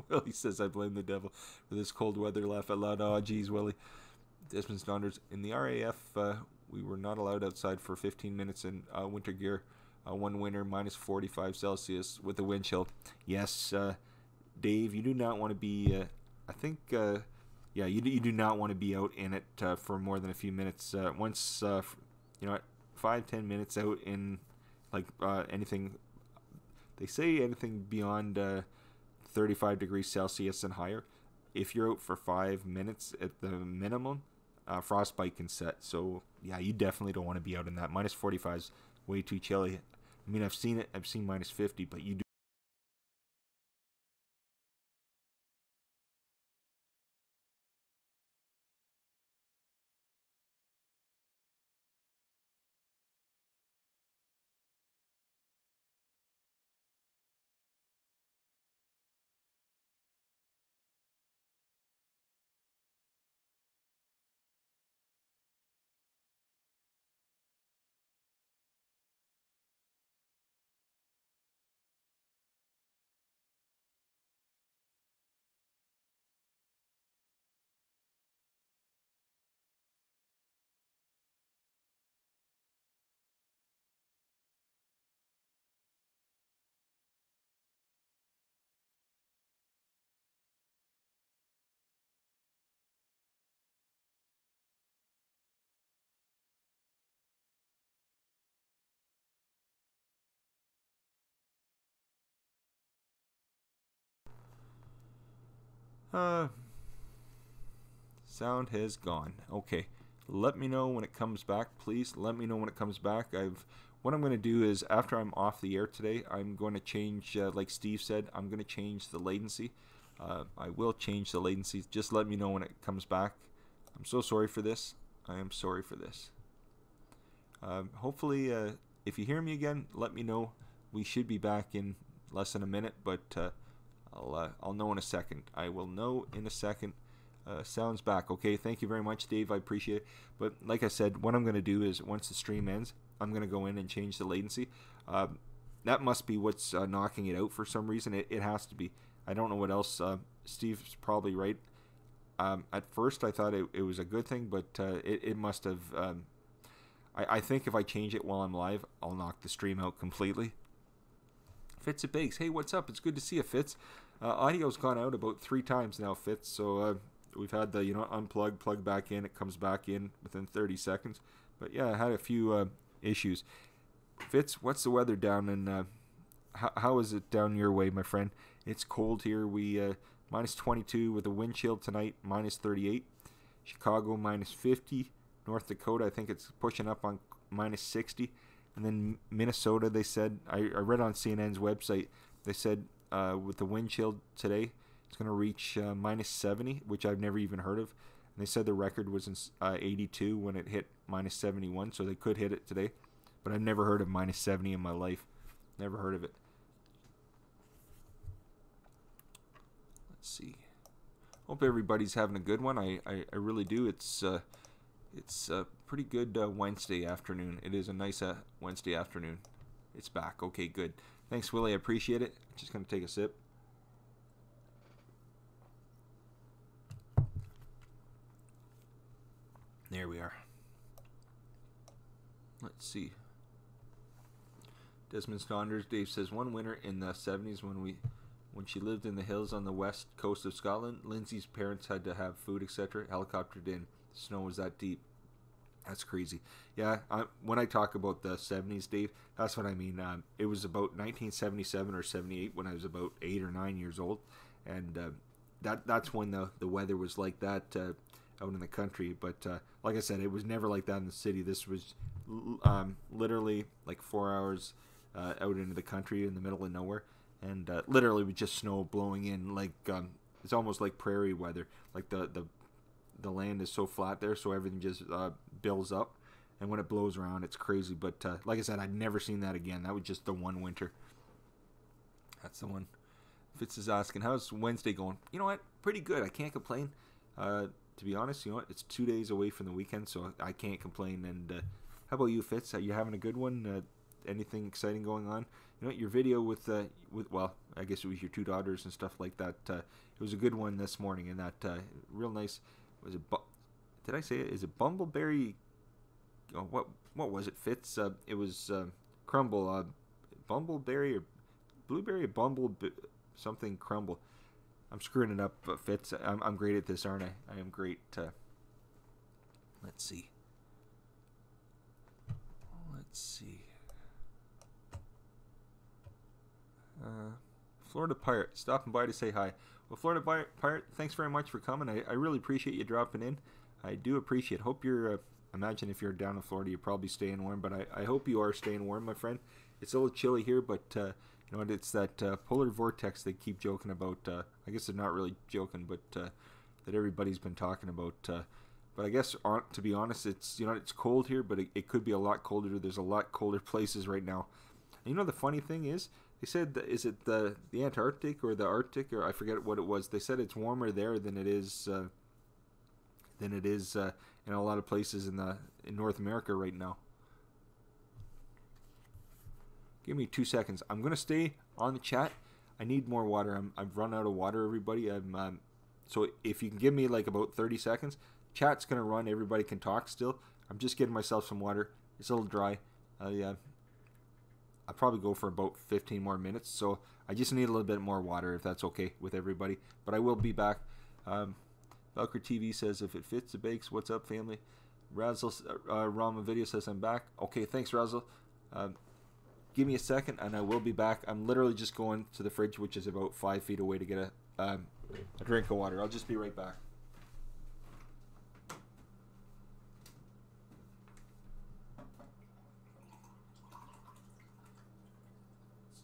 Speaker 1: Willie says, I blame the devil for this cold weather. Laugh out loud. Oh, geez, Willie. Desmond's daughters. In the RAF, we were not allowed outside for 15 minutes in winter gear. One winter, -45 Celsius with a wind chill. Yes, Dave, you do not want to be... you do not want to be out in it for more than a few minutes. Once, 5-10 minutes out in like anything They say anything beyond 35 degrees Celsius and higher, if you're out for 5 minutes at the minimum, frostbite can set. So yeah, you definitely don't want to be out in that. Minus 45 is way too chilly. I mean, I've seen it. I've seen minus 50, but you do. Uh, Sound has gone. Okay. Let me know when it comes back, please. Let me know when it comes back. What I'm going to do is, after I'm off the air today, I'm going to change, like Steve said, I'm going to change the latency. I will change the latency. Just let me know when it comes back. I'm so sorry for this. I am sorry for this. Hopefully, if you hear me again, let me know. We should be back in less than a minute, but I'll know in a second. I will know in a second. Sounds back. Okay, thank you very much, Dave. I appreciate it. But like I said, what I'm going to do is, once the stream ends, I'm going to go in and change the latency. That must be what's knocking it out for some reason. It has to be. I don't know what else. Steve's probably right. At first, I thought it was a good thing, but it must have... I think if I change it while I'm live, I'll knock the stream out completely. Fitz at Bakes. Hey, what's up? It's good to see you, Fitz. Audio's gone out about 3 times now, Fitz. So we've had the, unplug, plug back in. It comes back in within 30 seconds. But yeah, I had a few issues. Fitz, what's the weather down in... how is it down your way, my friend? It's cold here. We minus 22 with a wind chill tonight, minus 38. Chicago, minus 50. North Dakota, I think it's pushing up on minus 60. And then Minnesota, they said, I read on CNN's website, they said with the wind chill today, it's going to reach minus 70, which I've never even heard of. And they said the record was in 82 when it hit minus 71, so they could hit it today. But I've never heard of minus 70 in my life. Never heard of it. Let's see. Hope everybody's having a good one. I really do. It's a pretty good Wednesday afternoon. It is a nice Wednesday afternoon. It's back. Okay, good. Thanks, Willie. I appreciate it. Just going to take a sip. There we are. Let's see. Desmond Saunders, Dave says, one winter in the 70s when she lived in the hills on the west coast of Scotland, Lindsay's parents had to have food, etc. Helicoptered in. The snow was that deep. That's crazy. Yeah, when I talk about the 70s, Dave, that's what I mean. It was about 1977 or 78 when I was about 8 or 9 years old. And that's when the weather was like that out in the country. But like I said, it was never like that in the city. This was literally like 4 hours out into the country in the middle of nowhere. And literally with just snow blowing in. Like it's almost like prairie weather. Like the land is so flat there, so everything just builds up, and when it blows around, it's crazy. But like I said, I'd never seen that again. That was just the one winter. That's the one. Fitz is asking, how's Wednesday going? You know what? Pretty good. I can't complain. To be honest, you know what? It's 2 days away from the weekend, so I can't complain. And how about you, Fitz? Are you having a good one? Anything exciting going on? You know what? Your video with well, I guess it was your 2 daughters and stuff like that. It was a good one this morning, and that real nice. Was it? Did I say it? Is it Bumbleberry? Oh, what was it? Fitz? It was Crumble. Bumbleberry or Blueberry? Something Crumble. I'm screwing it up, Fitz. I'm great at this, aren't I? I am great. Let's see. Let's see. Florida Pirate, stopping by to say hi. Well, Florida Pirate, thanks very much for coming. I really appreciate you dropping in. I do appreciate it. Hope you're, imagine if you're down in Florida, you're probably staying warm, but I hope you are staying warm, my friend. It's a little chilly here, but you know what? It's that polar vortex they keep joking about. I guess they're not really joking, but that everybody's been talking about. But I guess, to be honest, it's, you know, it's cold here, but it could be a lot colder. There's a lot colder places right now. And you know, the funny thing is, they said, is it the Antarctic or the Arctic, or I forget what it was. They said it's warmer there than it is in a lot of places in North America right now. Give me 2 seconds. I'm gonna stay on the chat. I need more water. I've run out of water, everybody. So if you can give me like about 30 seconds, chat's gonna run. Everybody can talk still. I'm just getting myself some water. It's a little dry. I'll probably go for about 15 more minutes. So I just need a little bit more water, if that's okay with everybody. But I will be back. Belker TV says, if it fits the bakes, what's up, family? Razzle Rama Video says, I'm back. Okay, thanks, Razzle. Give me a second, and I will be back. I'm literally just going to the fridge, which is about 5 feet away, to get a drink of water. I'll just be right back.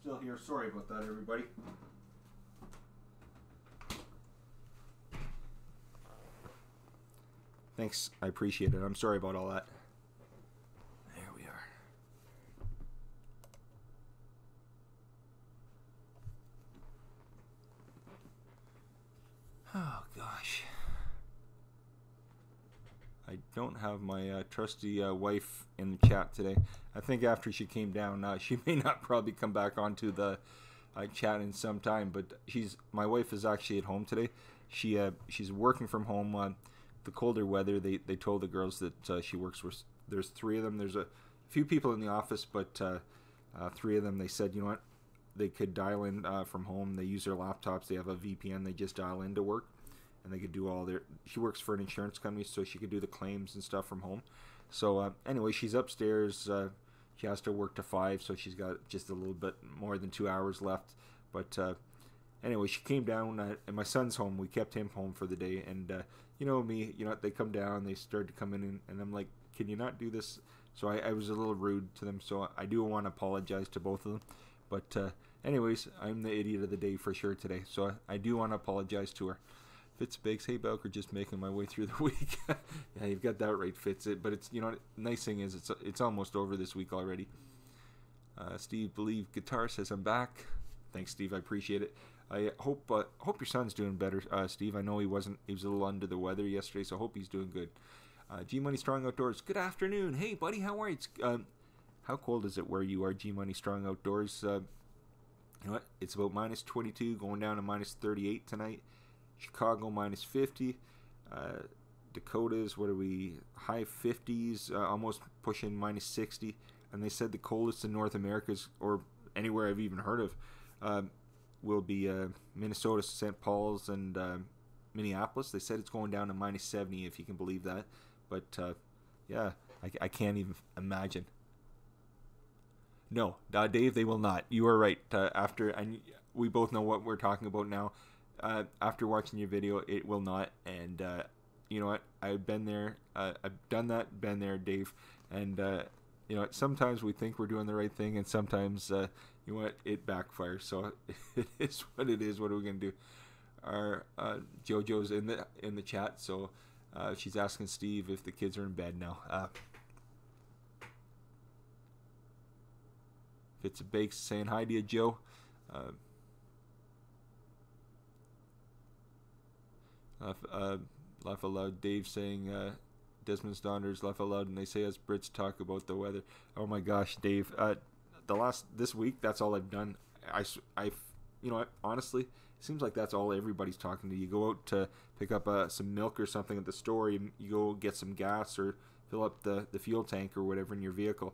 Speaker 1: Still here. Sorry about that, everybody. Thanks. I appreciate it. I'm sorry about all that. There we are. Oh, gosh. I don't have my trusty wife in the chat today. I think after she came down, she may not probably come back onto the chat in some time, but my wife is actually at home today. She's working from home. The colder weather, they told the girls that she works with. There's 3 of them. There's a few people in the office, but 3 of them, they said, you know what, they could dial in from home. They use their laptops. They have a VPN. They just dial into work, and they could do all their. She works for an insurance company, so she could do the claims and stuff from home. So anyway, she's upstairs. She has to work to 5, so she's got just a little bit more than 2 hours left. But anyway, she came down, and my son's home. We kept him home for the day, and you know me, you know, they come down, they start to come in, and I'm like, can you not do this? So I was a little rude to them, so I do want to apologize to both of them. But anyways, I'm the idiot of the day for sure today, so I do want to apologize to her. Fitz Bakes, hey Belker, just making my way through the week. Yeah, you've got that right, Fitz. But it's, you know, nice thing is it's almost over this week already. Steve Believe Guitar says, I'm back. Thanks, Steve. I appreciate it. I hope your son's doing better, Steve. I know he was a little under the weather yesterday, so I hope he's doing good. G Money Strong Outdoors. Good afternoon. Hey, buddy, how are you? How cold is it where you are, G Money Strong Outdoors? You know what? It's about minus 22, going down to minus 38 tonight. Chicago minus 50. Dakotas, what are we? High 50s, almost pushing minus 60. And they said the coldest in North America, or anywhere I've even heard of, will be Minnesota, St. Paul's, and Minneapolis. They said it's going down to minus 70, if you can believe that. But yeah, I can't even imagine. No, Dave, they will not. You are right. And we both know what we're talking about now. After watching your video, it will not. And you know what? I've been there. I've done that. Been there, Dave. And you know what? Sometimes we think we're doing the right thing, and sometimes you know what? It backfires. So it is what it is. What are we gonna do? Our JoJo's in the chat, so she's asking Steve if the kids are in bed now. Fitz Bakes saying hi to you, Joe. Laugh aloud. Dave saying Desmond's daughters laugh aloud, and they say as Brits talk about the weather. Oh my gosh, Dave. This week, that's all I've done. You know what? Honestly, it seems like that's all everybody's talking to. You go out to pick up some milk or something at the store. You go get some gas or fill up the fuel tank or whatever in your vehicle.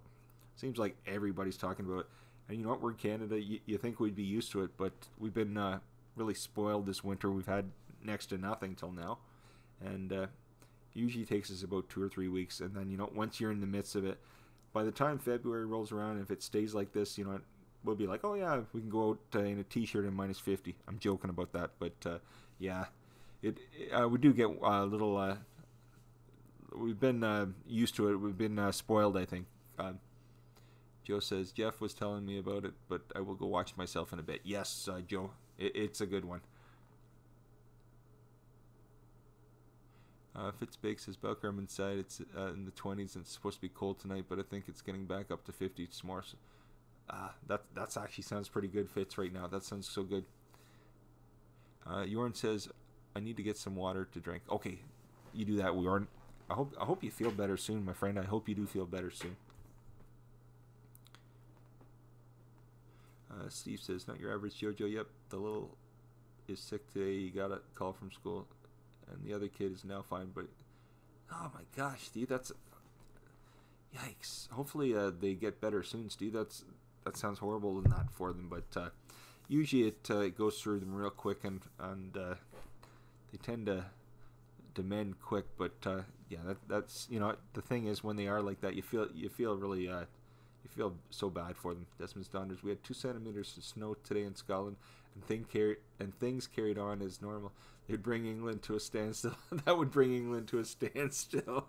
Speaker 1: Seems like everybody's talking about it. And you know what? We're in Canada. You think we'd be used to it, but we've been really spoiled this winter. We've had next to nothing till now, and usually takes us about 2 or 3 weeks. And then, you know, once you're in the midst of it, by the time February rolls around, if it stays like this, you know, we'll be like, oh yeah, we can go out in a t-shirt and minus 50. I'm joking about that, but yeah, we do get a little. We've been used to it. We've been spoiled, I think. Joe says Jeff was telling me about it, but I will go watch myself in a bit. Yes, Joe, it's a good one. Fitzbake says Belker, I'm inside. It's in the 20s and it's supposed to be cold tonight, but I think it's getting back up to 50 tomorrow. So, that's actually sounds pretty good, Fitz, right now. That sounds so good. Jorn says I need to get some water to drink. Okay, you do that, Jorn. I hope you feel better soon, my friend. I hope you do feel better soon. Steve says, not your average JoJo. Yep, the little is sick today. He got a call from school, and the other kid is now fine. But oh my gosh, Steve, that's yikes. Hopefully they get better soon, Steve. That sounds horrible and not for them, but usually it goes through them real quick, and they tend to mend quick. But yeah, that's the thing is when they are like that, you feel really you feel so bad for them. Desmond's Donders. We had 2 centimeters of snow today in Scotland, and things carried on as normal. They'd bring England to a standstill. That would bring England to a standstill.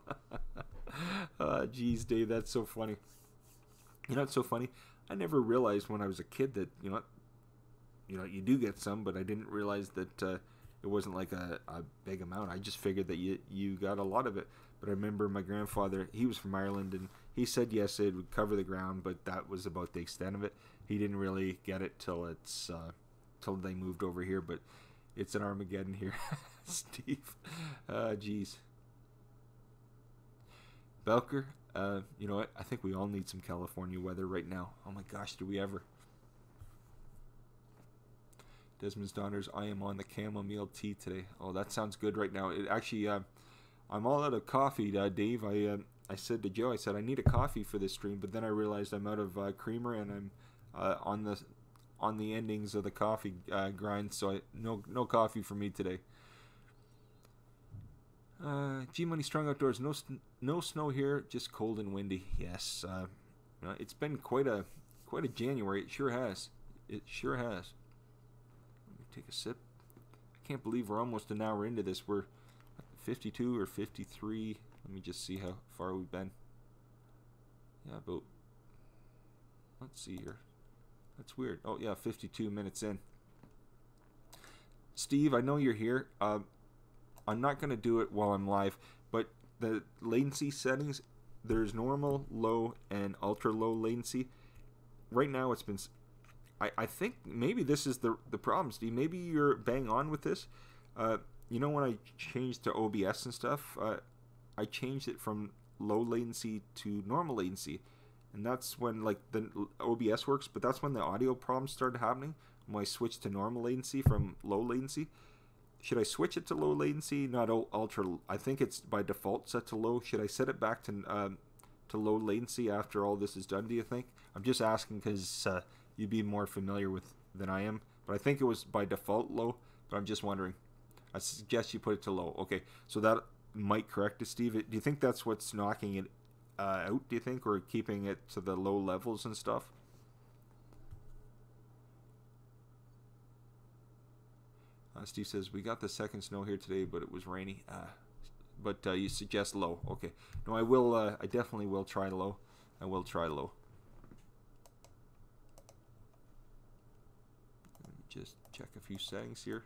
Speaker 1: Geez, Dave, that's so funny. You know, it's so funny. I never realized when I was a kid that you do get some, but I didn't realize that it wasn't like a big amount. I just figured that you got a lot of it. But I remember my grandfather, he was from Ireland, and he said yes, it would cover the ground, but that was about the extent of it. He didn't really get it till they moved over here, but it's an Armageddon here, Steve. Geez. Belker, you know what? I think we all need some California weather right now. Oh my gosh, do we ever? Desmond's Daughters, I am on the chamomile tea today. Oh, that sounds good right now. It actually, I'm all out of coffee, Dave. I said to Joe, I said I need a coffee for this stream, but then I realized I'm out of creamer, and I'm on the endings of the coffee grind, so no coffee for me today. G Money Strong Outdoors, no snow here, just cold and windy. Yes, it's been quite a January. It sure has. It sure has. Let me take a sip. I can't believe we're almost an hour into this. We're 52 or 53. Let me just see how far we've been. Yeah, about, let's see here. That's weird. Oh yeah, 52 minutes in. Steve, I know you're here. I'm not going to do it while I'm live, but the latency settings, there's normal, low, and ultra low latency. Right now it's been, I think maybe this is the problem, Steve. Maybe you're bang on with this. You know, when I changed to OBS and stuff, I changed it from low latency to normal latency. And that's when, like, the OBS works, but that's when the audio problems started happening, when I switched to normal latency from low latency. Should I switch it to low latency? Not ultra. I think it's by default set to low. Should I set it back to low latency after all this is done, do you think? I'm just asking because you'd be more familiar with than I am. But I think it was by default low, but I'm just wondering. I suggest you put it to low. Okay, so that might correct it, Steve. Do you think that's what's knocking it out, do you think, or keeping it to the low levels and stuff? Steve says, we got the second snow here today, but it was rainy. But you suggest low. Okay. No, I will. I definitely will try low. I will try low. Let me just check a few settings here.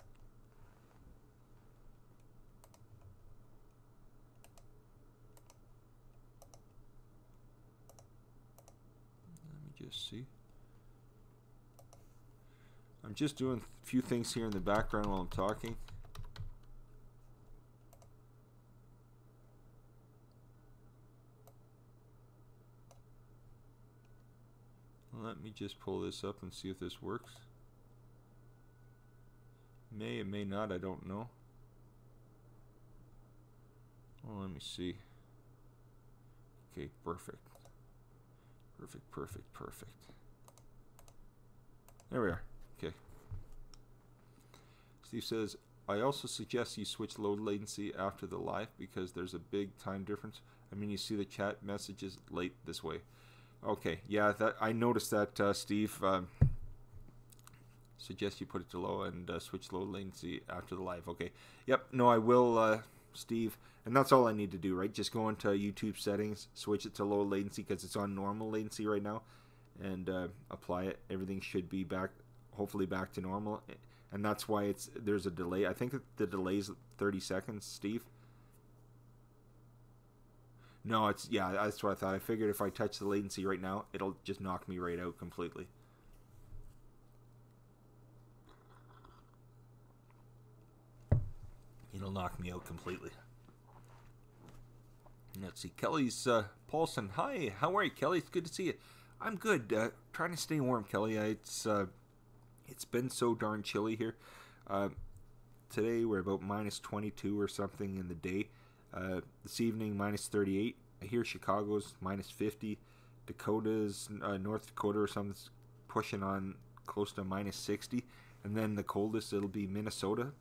Speaker 1: Let me just see. I'm just doing a few things here in the background while I'm talking. Let me just pull this up and see if this works. May, it may not, I don't know. Well, let me see. Okay, perfect. Perfect, perfect, perfect. There we are. Okay. Steve says, I also suggest you switch low latency after the live because there's a big time difference. I mean, you see the chat messages late this way. Okay, yeah, that I noticed that, Steve. Suggest you put it to low and switch low latency after the live. Okay. Yep. No, I will, Steve. And that's all I need to do, right? Just go into YouTube settings, switch it to low latency because it's on normal latency right now, and apply it. Everything should be back, hopefully back to normal. And that's why there's a delay. I think the delay is 30 seconds, Steve. No, yeah, that's what I thought. I figured if I touch the latency right now, it'll just knock me right out completely. It'll knock me out completely. Let's see. Kelly's Paulson. Hi, how are you, Kelly? It's good to see you. I'm good. Trying to stay warm, Kelly. It's been so darn chilly here. Today we're about minus 22 or something in the day. This evening minus 38. I hear Chicago's minus 50. Dakota's North Dakota or something's pushing on close to minus 60. And then the coldest it'll be Minnesota.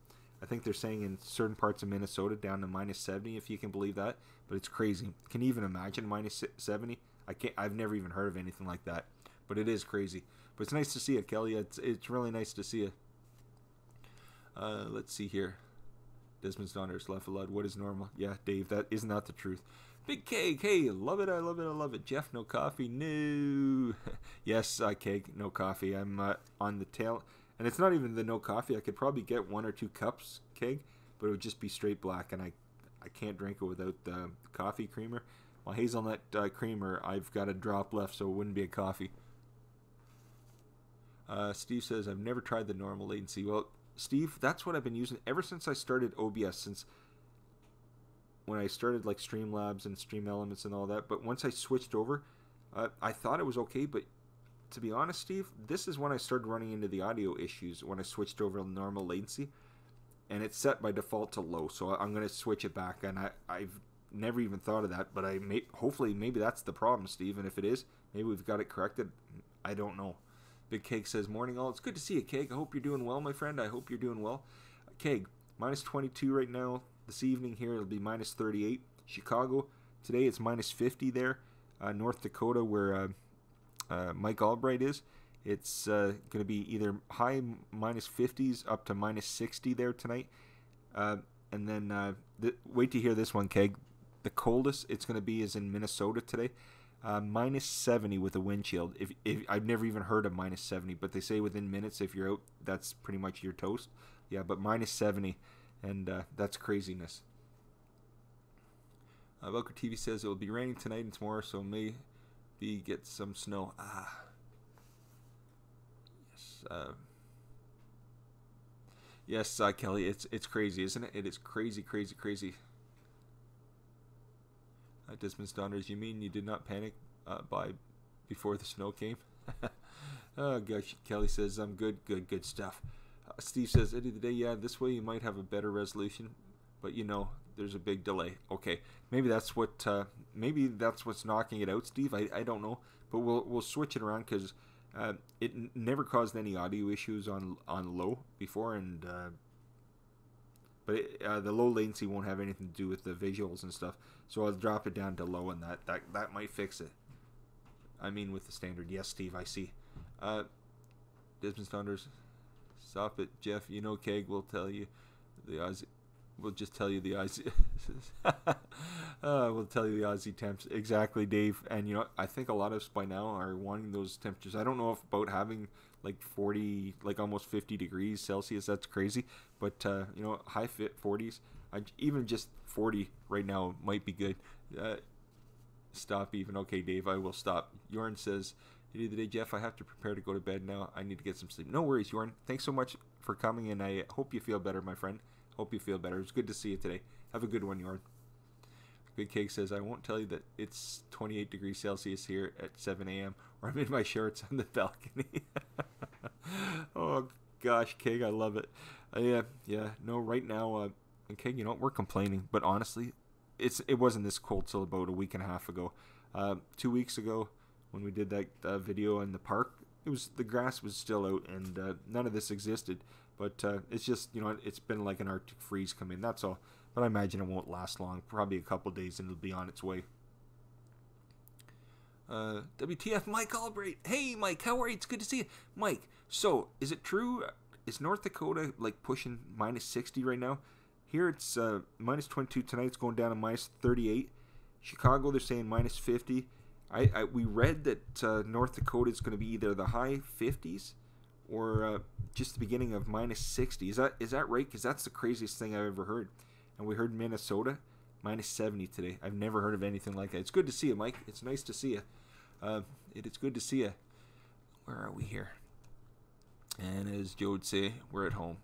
Speaker 1: I think they're saying in certain parts of Minnesota down to minus 70, if you can believe that. But it's crazy. Can you even imagine minus 70? I've never even heard of anything like that. But it is crazy. But it's nice to see it, Kelly. It's really nice to see it. Let's see here. Desmond's daughter's left blood. What is normal? Yeah, Dave, isn't that the truth? Big Cake, hey, love it, I love it, I love it. Jeff, no coffee? No. Yes, Cake, no coffee. I'm on the tail. And it's not even the no coffee. I could probably get 1 or 2 cups, Keg, but it would just be straight black, and I can't drink it without the coffee creamer. Well, hazelnut creamer, I've got a drop left, so it wouldn't be a coffee. Steve says, I've never tried the normal latency. Well, Steve, that's what I've been using ever since I started OBS, since when I started like Streamlabs and Stream Elements and all that. But once I switched over, I thought it was okay, but to be honest, Steve, this is when I started running into the audio issues when I switched over to normal latency, and it's set by default to low, so I'm going to switch it back, and I've never even thought of that, but hopefully maybe that's the problem, Steve, and if it is, maybe we've got it corrected. I don't know. Big Cake says, morning all. It's good to see you, Cake. I hope you're doing well, my friend. I hope you're doing well. Cake, minus 22 right now. This evening here, it'll be minus 38. Chicago, today it's minus 50 there. North Dakota, where Mike Albright is, it's going to be either high minus 50s up to minus 60 there tonight. And then wait to hear this one, Keg. The coldest it's going to be is in Minnesota today. Minus 70 with a wind chill. If I've never even heard of minus 70, but they say within minutes if you're out, that's pretty much your toast. Yeah, but minus 70, and that's craziness. Velcro TV says it will be raining tonight and tomorrow, so maybe get some snow. Yes. Yes, Kelly, it's crazy, isn't it? It is crazy, crazy, crazy. Desmond's daughters, you mean you did not panic before the snow came? Oh gosh, Kelly says, I'm good stuff. Steve says, end of the day, yeah, this way you might have a better resolution, but you know, there's a big delay. Okay, maybe that's what's knocking it out, Steve. I don't know, but we'll switch it around because it never caused any audio issues on low before, and but the low latency won't have anything to do with the visuals and stuff. So I'll drop it down to low, and that might fix it. I mean, with the standard. Yes, Steve, I see. Desmond Saunders, stop it, Jeff. You know, Keg will tell you the Aussie. We'll just tell you the Aussie. We'll tell you the Aussie temps. Exactly, Dave. And you know, I think a lot of us by now are wanting those temperatures. I don't know if about having like 40, like almost 50 degrees Celsius. That's crazy. But you know, high 40s. Even just 40 right now might be good. Stop even. Okay, Dave, I will stop. Jorn says, "End of the day, Jeff, I have to prepare to go to bed now. I need to get some sleep." No worries, Jorn. Thanks so much for coming, and I hope you feel better, my friend. Hope you feel better. It's good to see you today. Have a good one, Jorn. Big Cake says, I won't tell you that it's 28 degrees Celsius here at 7 a.m. or I'm in my shorts on the balcony. Oh, gosh, Cake, I love it. Yeah. No, right now, and Cake, you know, we're complaining. But honestly, it wasn't this cold till about a week and a half ago. 2 weeks ago, when we did that video in the park, the grass was still out, and none of this existed. But it's just, you know, it's been like an Arctic freeze come in, that's all. But I imagine it won't last long, probably a couple days, and it'll be on its way. WTF, Mike Albright. Hey, Mike, how are you? It's good to see you. Mike, so, is it true? Is North Dakota, like, pushing minus 60 right now? Here it's minus 22 tonight. It's going down to minus 38. Chicago, they're saying minus 50. We read that North Dakota is going to be either the high 50s or just the beginning of minus 60. Is that right? Because that's the craziest thing I've ever heard. And we heard Minnesota minus 70 today. I've never heard of anything like that. It's good to see you, Mike. It's nice to see you. It is good to see you. Where are we here? And as Joe would say, we're at home.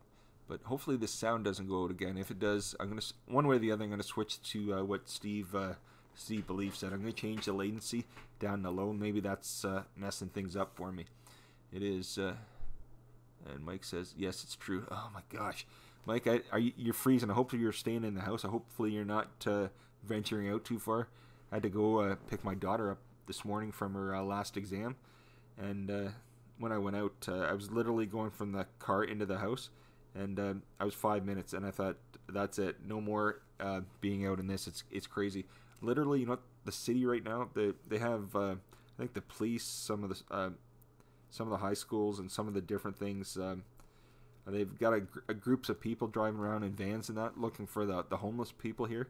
Speaker 1: But hopefully this sound doesn't go out again. If it does, I'm gonna, one way or the other, I'm gonna switch to what Steve believes that I'm gonna change the latency down to low. Maybe that's messing things up for me. It is. And Mike says, yes, it's true. Oh my gosh, Mike, you're freezing. I hope you're staying in the house. Hopefully you're not venturing out too far. I had to go pick my daughter up this morning from her last exam, and when I went out, I was literally going from the car into the house, and I was 5 minutes, and I thought, that's it, no more being out in this. It's crazy. Literally, you know, the city right now, they have I think the police, some of the high schools, and some of the different things. They've got a groups of people driving around in vans and that, looking for the homeless people here,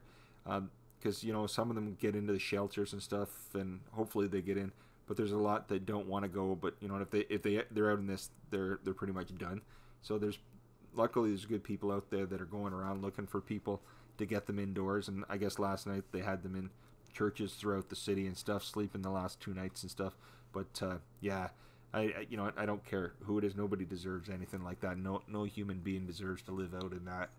Speaker 1: because you know, some of them get into the shelters and stuff, and hopefully they get in. But there's a lot that don't want to go. But you know, if they're out in this, they're pretty much done. So luckily there's good people out there that are going around looking for people to get them indoors. And I guess last night they had them in churches throughout the city and stuff, sleeping the last 2 nights and stuff. But yeah, I don't care who it is. Nobody deserves anything like that. No human being deserves to live out in that.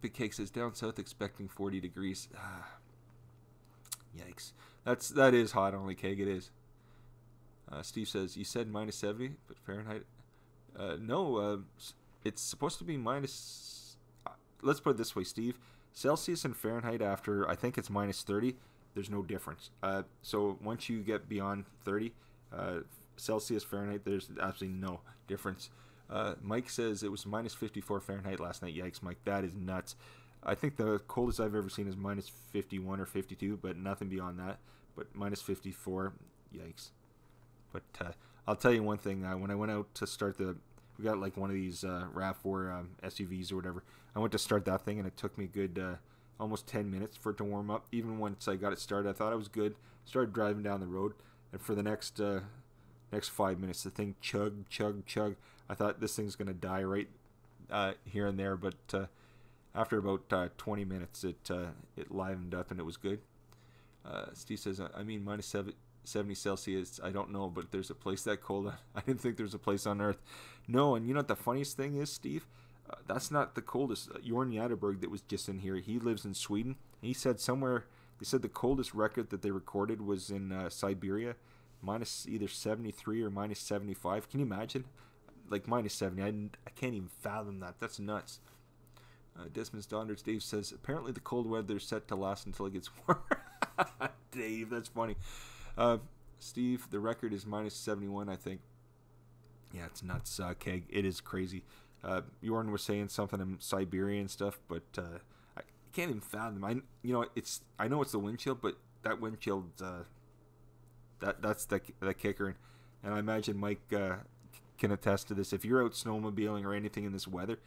Speaker 1: Big Cake says down south expecting 40 degrees. Yikes. That is hot, only Keg, it is. Steve says, you said minus 70, but Fahrenheit? No, it's supposed to be minus... let's put it this way, Steve. Celsius and Fahrenheit after, I think it's minus 30, there's no difference. So once you get beyond 30, Celsius, Fahrenheit, there's absolutely no difference. Mike says it was minus 54 Fahrenheit last night. Yikes, Mike, that is nuts. I think the coldest I've ever seen is minus 51 or 52, but nothing beyond that. But minus 54, yikes. But I'll tell you one thing. When I went out to start we got like one of these RAV4 SUVs or whatever. I went to start that thing, and it took me a good almost 10 minutes for it to warm up. Even once I got it started, I thought I was good. Started driving down the road, and for the next 5 minutes, the thing chug, chug, chug. I thought this thing's going to die right here and there, but after about 20 minutes, it livened up and it was good. Steve says, I mean, minus 70 Celsius, I don't know, but there's a place that cold. I didn't think there's a place on Earth. No, and you know what the funniest thing is, Steve? That's not the coldest. Jorn Yatterberg that was just in here, he lives in Sweden. He said they said the coldest record that they recorded was in Siberia, minus either 73 or minus 75. Can you imagine? Like minus 70. I can't even fathom that. That's nuts. Desmond's Donders, Dave says, apparently the cold weather is set to last until it gets warmer. Dave, that's funny. Steve, the record is minus 71, I think. Yeah, it's nuts, Keg. It is crazy. Jorn was saying something in Siberia and stuff, but I can't even fathom. I know it's the wind chill, but that wind chill, that's the kicker. And I imagine Mike can attest to this. If you're out snowmobiling or anything in this weather,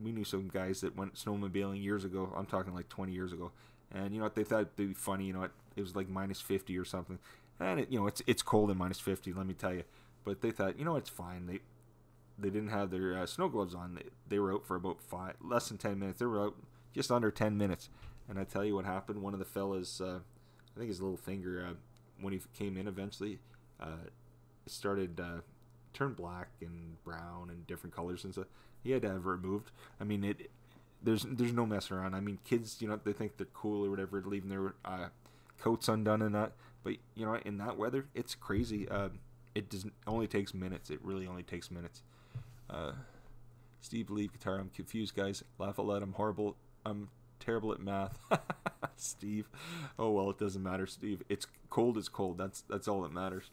Speaker 1: we knew some guys that went snowmobiling years ago. I'm talking like 20 years ago. And you know what, they thought it'd be funny, you know what, it was like minus 50 or something. And it's cold in minus 50, let me tell you. But they thought, you know, it's fine. They didn't have their snow gloves on. They were out for about less than 10 minutes. They were out just under 10 minutes. And I tell you what happened. One of the fellas, I think his little finger, when he came in eventually, it started turned black and brown and different colors and stuff. He had to have it removed. I mean, there's no messing around. I mean, kids, you know, they think they're cool or whatever, leaving their coats undone and that. But you know, in that weather, it's crazy. It only takes minutes. It really only takes minutes. Steve, leave guitar. I'm confused, guys. Laugh out loud. I'm horrible. I'm terrible at math. Steve. Oh well, it doesn't matter, Steve. It's cold is cold. That's all that matters.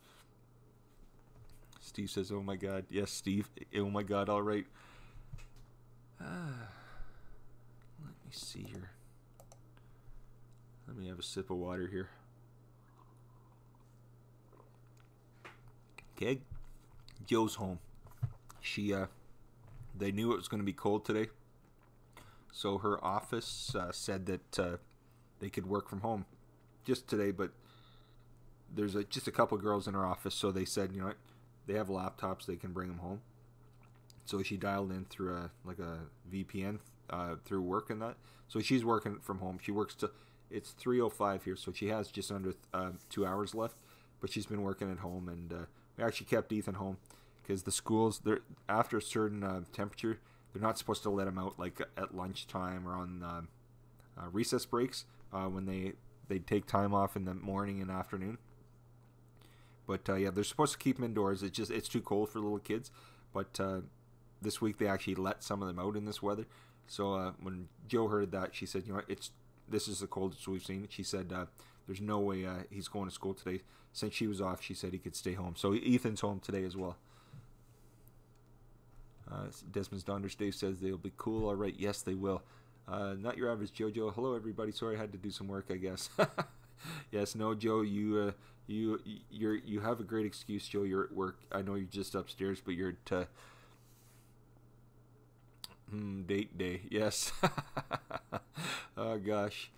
Speaker 1: Steve says, "Oh my God, yes, Steve. Oh my God, all right." Let me see here. Let me have a sip of water here. Okay, Joe's home. They knew it was going to be cold today, so her office said that they could work from home just today, but there's just a couple girls in her office, so they said, you know what, they have laptops, they can bring them home. So she dialed in through a VPN through work and that. So she's working from home. She works till it's 3:05 here, so she has just under 2 hours left. But she's been working at home, and we actually kept Ethan home because the schools, they're after a certain temperature, they're not supposed to let him out like at lunchtime or on recess breaks when they take time off in the morning and afternoon. But yeah, they're supposed to keep him indoors. It's too cold for little kids. But this week they actually let some of them out in this weather. So when Joe heard that, she said, you know, this is the coldest we've seen. She said there's no way he's going to school today. Since she was off, she said he could stay home. So Ethan's home today as well. Desmond's Donders Dave says they'll be cool. All right, yes, they will. Not your average JoJo. Hello, everybody. Sorry, I had to do some work, I guess. Yes, no, Joe. You have a great excuse, Joe. You're at work. I know you're just upstairs, but you're at date day. Yes. Oh gosh.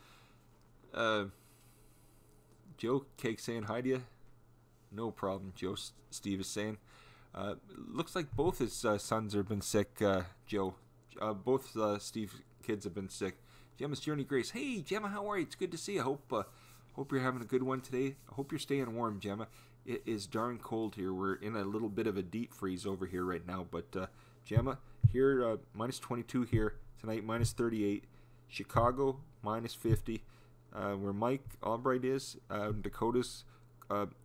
Speaker 1: Joe Cake saying hi to you. No problem, Joe. Steve is saying. Looks like both his sons have been sick, Joe. Both Steve's kids have been sick. Gemma's Journey Grace. Hey, Gemma, how are you? It's good to see you. Hope you're having a good one today. I hope you're staying warm, Gemma. It is darn cold here. We're in a little bit of a deep freeze over here right now. But, Gemma, here, minus 22 here tonight, minus 38. Chicago, minus 50. Where Mike Albright is, Dakota's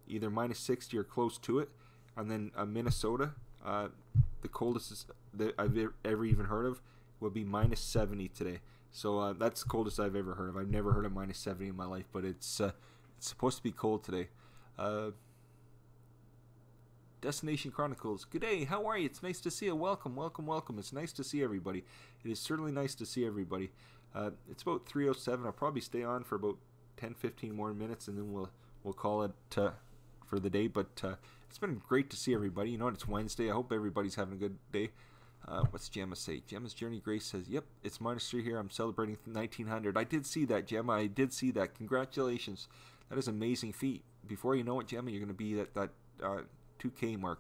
Speaker 1: either minus 60 or close to it. And then Minnesota, the coldest that I've ever even heard of, will be minus 70 today. So that's the coldest I've ever heard of. I've never heard of minus 70 in my life, but it's supposed to be cold today. Destination Chronicles. Good day. How are you? It's nice to see you. Welcome, welcome, welcome. It's nice to see everybody. It is certainly nice to see everybody. It's about 3:07. I'll probably stay on for about 10-15 more minutes, and then we'll call it for the day. But it's been great to see everybody. You know what? It's Wednesday. I hope everybody's having a good day. What's Gemma say? Gemma's Journey Grace says, yep, it's minus 3 here. I'm celebrating 1900. I did see that, Gemma. I did see that. Congratulations. That is an amazing feat. Before you know it, Gemma, you're going to be at that 2K mark.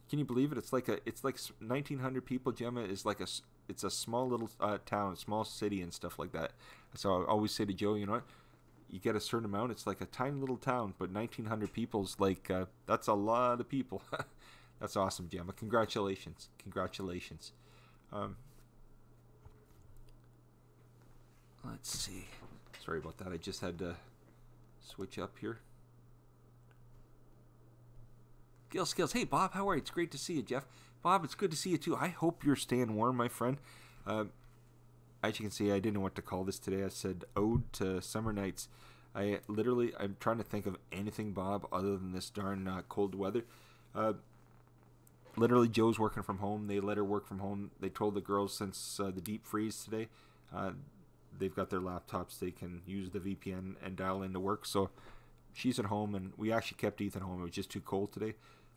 Speaker 1: Can you believe it? It's like 1900 people. Gemma is like it's a small little town, a small city and stuff like that. So I always say to Joe, you know what? You get a certain amount, it's like a tiny little town, but 1900 people's like that's a lot of people. That's awesome, Gemma. Congratulations. Congratulations. Let's see. Sorry about that. I just had to switch up here. Gil Skills. Hey, Bob. How are you? It's great to see you, Jeff. Bob, it's good to see you, too. I hope you're staying warm, my friend. As you can see, I didn't know what to call this today. I said Ode to Summer Nights. I'm trying to think of anything, Bob, other than this darn cold weather. Literally, Joe's working from home. They let her work from home. They told the girls since the deep freeze today, they've got their laptops. They can use the VPN and dial into work. So she's at home, and we actually kept Ethan home. It was just too cold today.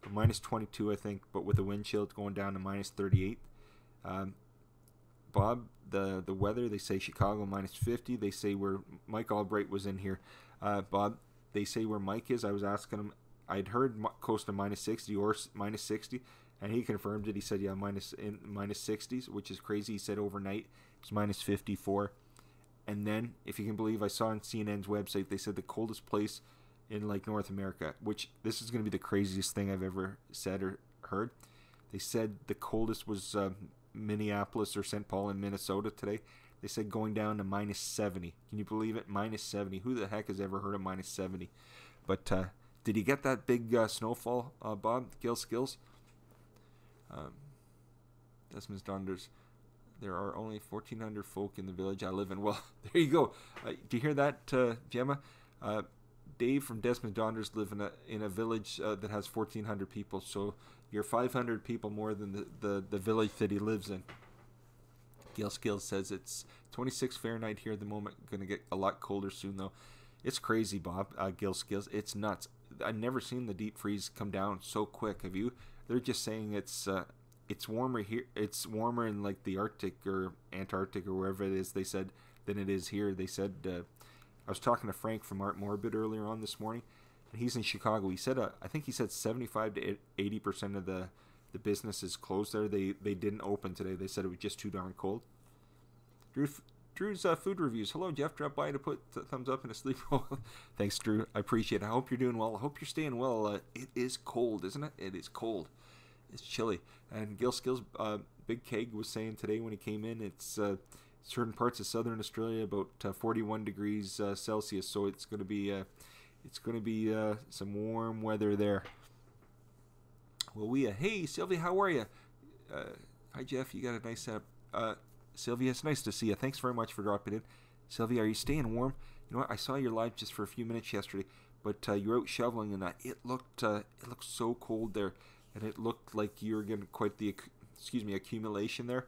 Speaker 1: Minus 22, I think, but with the wind chill going down to minus 38. Bob, the weather, they say Chicago minus 50. They say where Mike Albright was in here. Bob, they say where Mike is. I was asking him. I'd heard close to minus 60 or minus 60, and he confirmed it. He said, yeah, minus 60s, which is crazy. He said overnight it's minus 54. And then, if you can believe, I saw on CNN's website, they said the coldest place in like North America, which this is going to be the craziest thing I've ever said or heard. They said the coldest was Minneapolis or St. Paul in Minnesota today. They said going down to minus 70. Can you believe it? Minus 70. Who the heck has ever heard of minus 70? But did you get that big snowfall, Bob? Gil Skills? Desmond's Donders. There are only 1,400 folk in the village I live in. Well, there you go. Do you hear that, Gemma? Dave from Desmond Donders live in a village that has 1,400 people. So you're 500 people more than the village that he lives in. Gail Skills says it's 26 Fahrenheit here at the moment. Going to get a lot colder soon, though. It's crazy, Bob. Gail Skills. It's nuts. I've never seen the deep freeze come down so quick. Have you? They're just saying it's warmer here. It's warmer in like the Arctic or Antarctic or wherever it is. They said than it is here. They said I was talking to Frank from Art Morbid earlier on this morning, and he's in Chicago. He said I think he said 75 to 80% of the business is closed there. They didn't open today. They said it was just too darn cold. Drew's food reviews. Hello, Jeff. Drop by to put thumbs up in a sleep roll. Thanks, Drew. I appreciate it. I hope you're doing well. I hope you're staying well. It is cold, isn't it? It is cold. It's chilly. And Gil Skills, Big Keg was saying today when he came in, it's certain parts of southern Australia about 41 degrees Celsius. So it's going to be some warm weather there. Well, hey, Sylvia, how are you? Hi, Jeff. You got a nice setup. Sylvia, it's nice to see you. Thanks very much for dropping in. Sylvia, are you staying warm? You know what? I saw your live just for a few minutes yesterday, but you were out shoveling and it looked so cold there, and it looked like you were getting quite the accumulation there.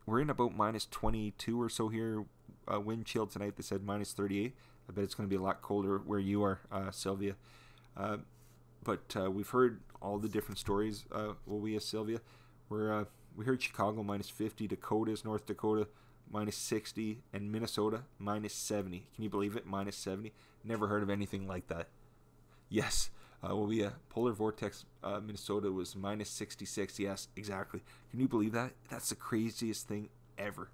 Speaker 1: We're in about minus 22 or so here. Wind chill tonight. They said minus 38. I bet it's going to be a lot colder where you are, Sylvia. But we've heard all the different stories. Sylvia, we heard Chicago minus 50, Dakotas, North Dakota minus 60, and Minnesota minus 70. Can you believe it? Minus 70. Never heard of anything like that. Yes. Polar vortex, Minnesota was minus 66. Yes, exactly. Can you believe that? That's the craziest thing ever.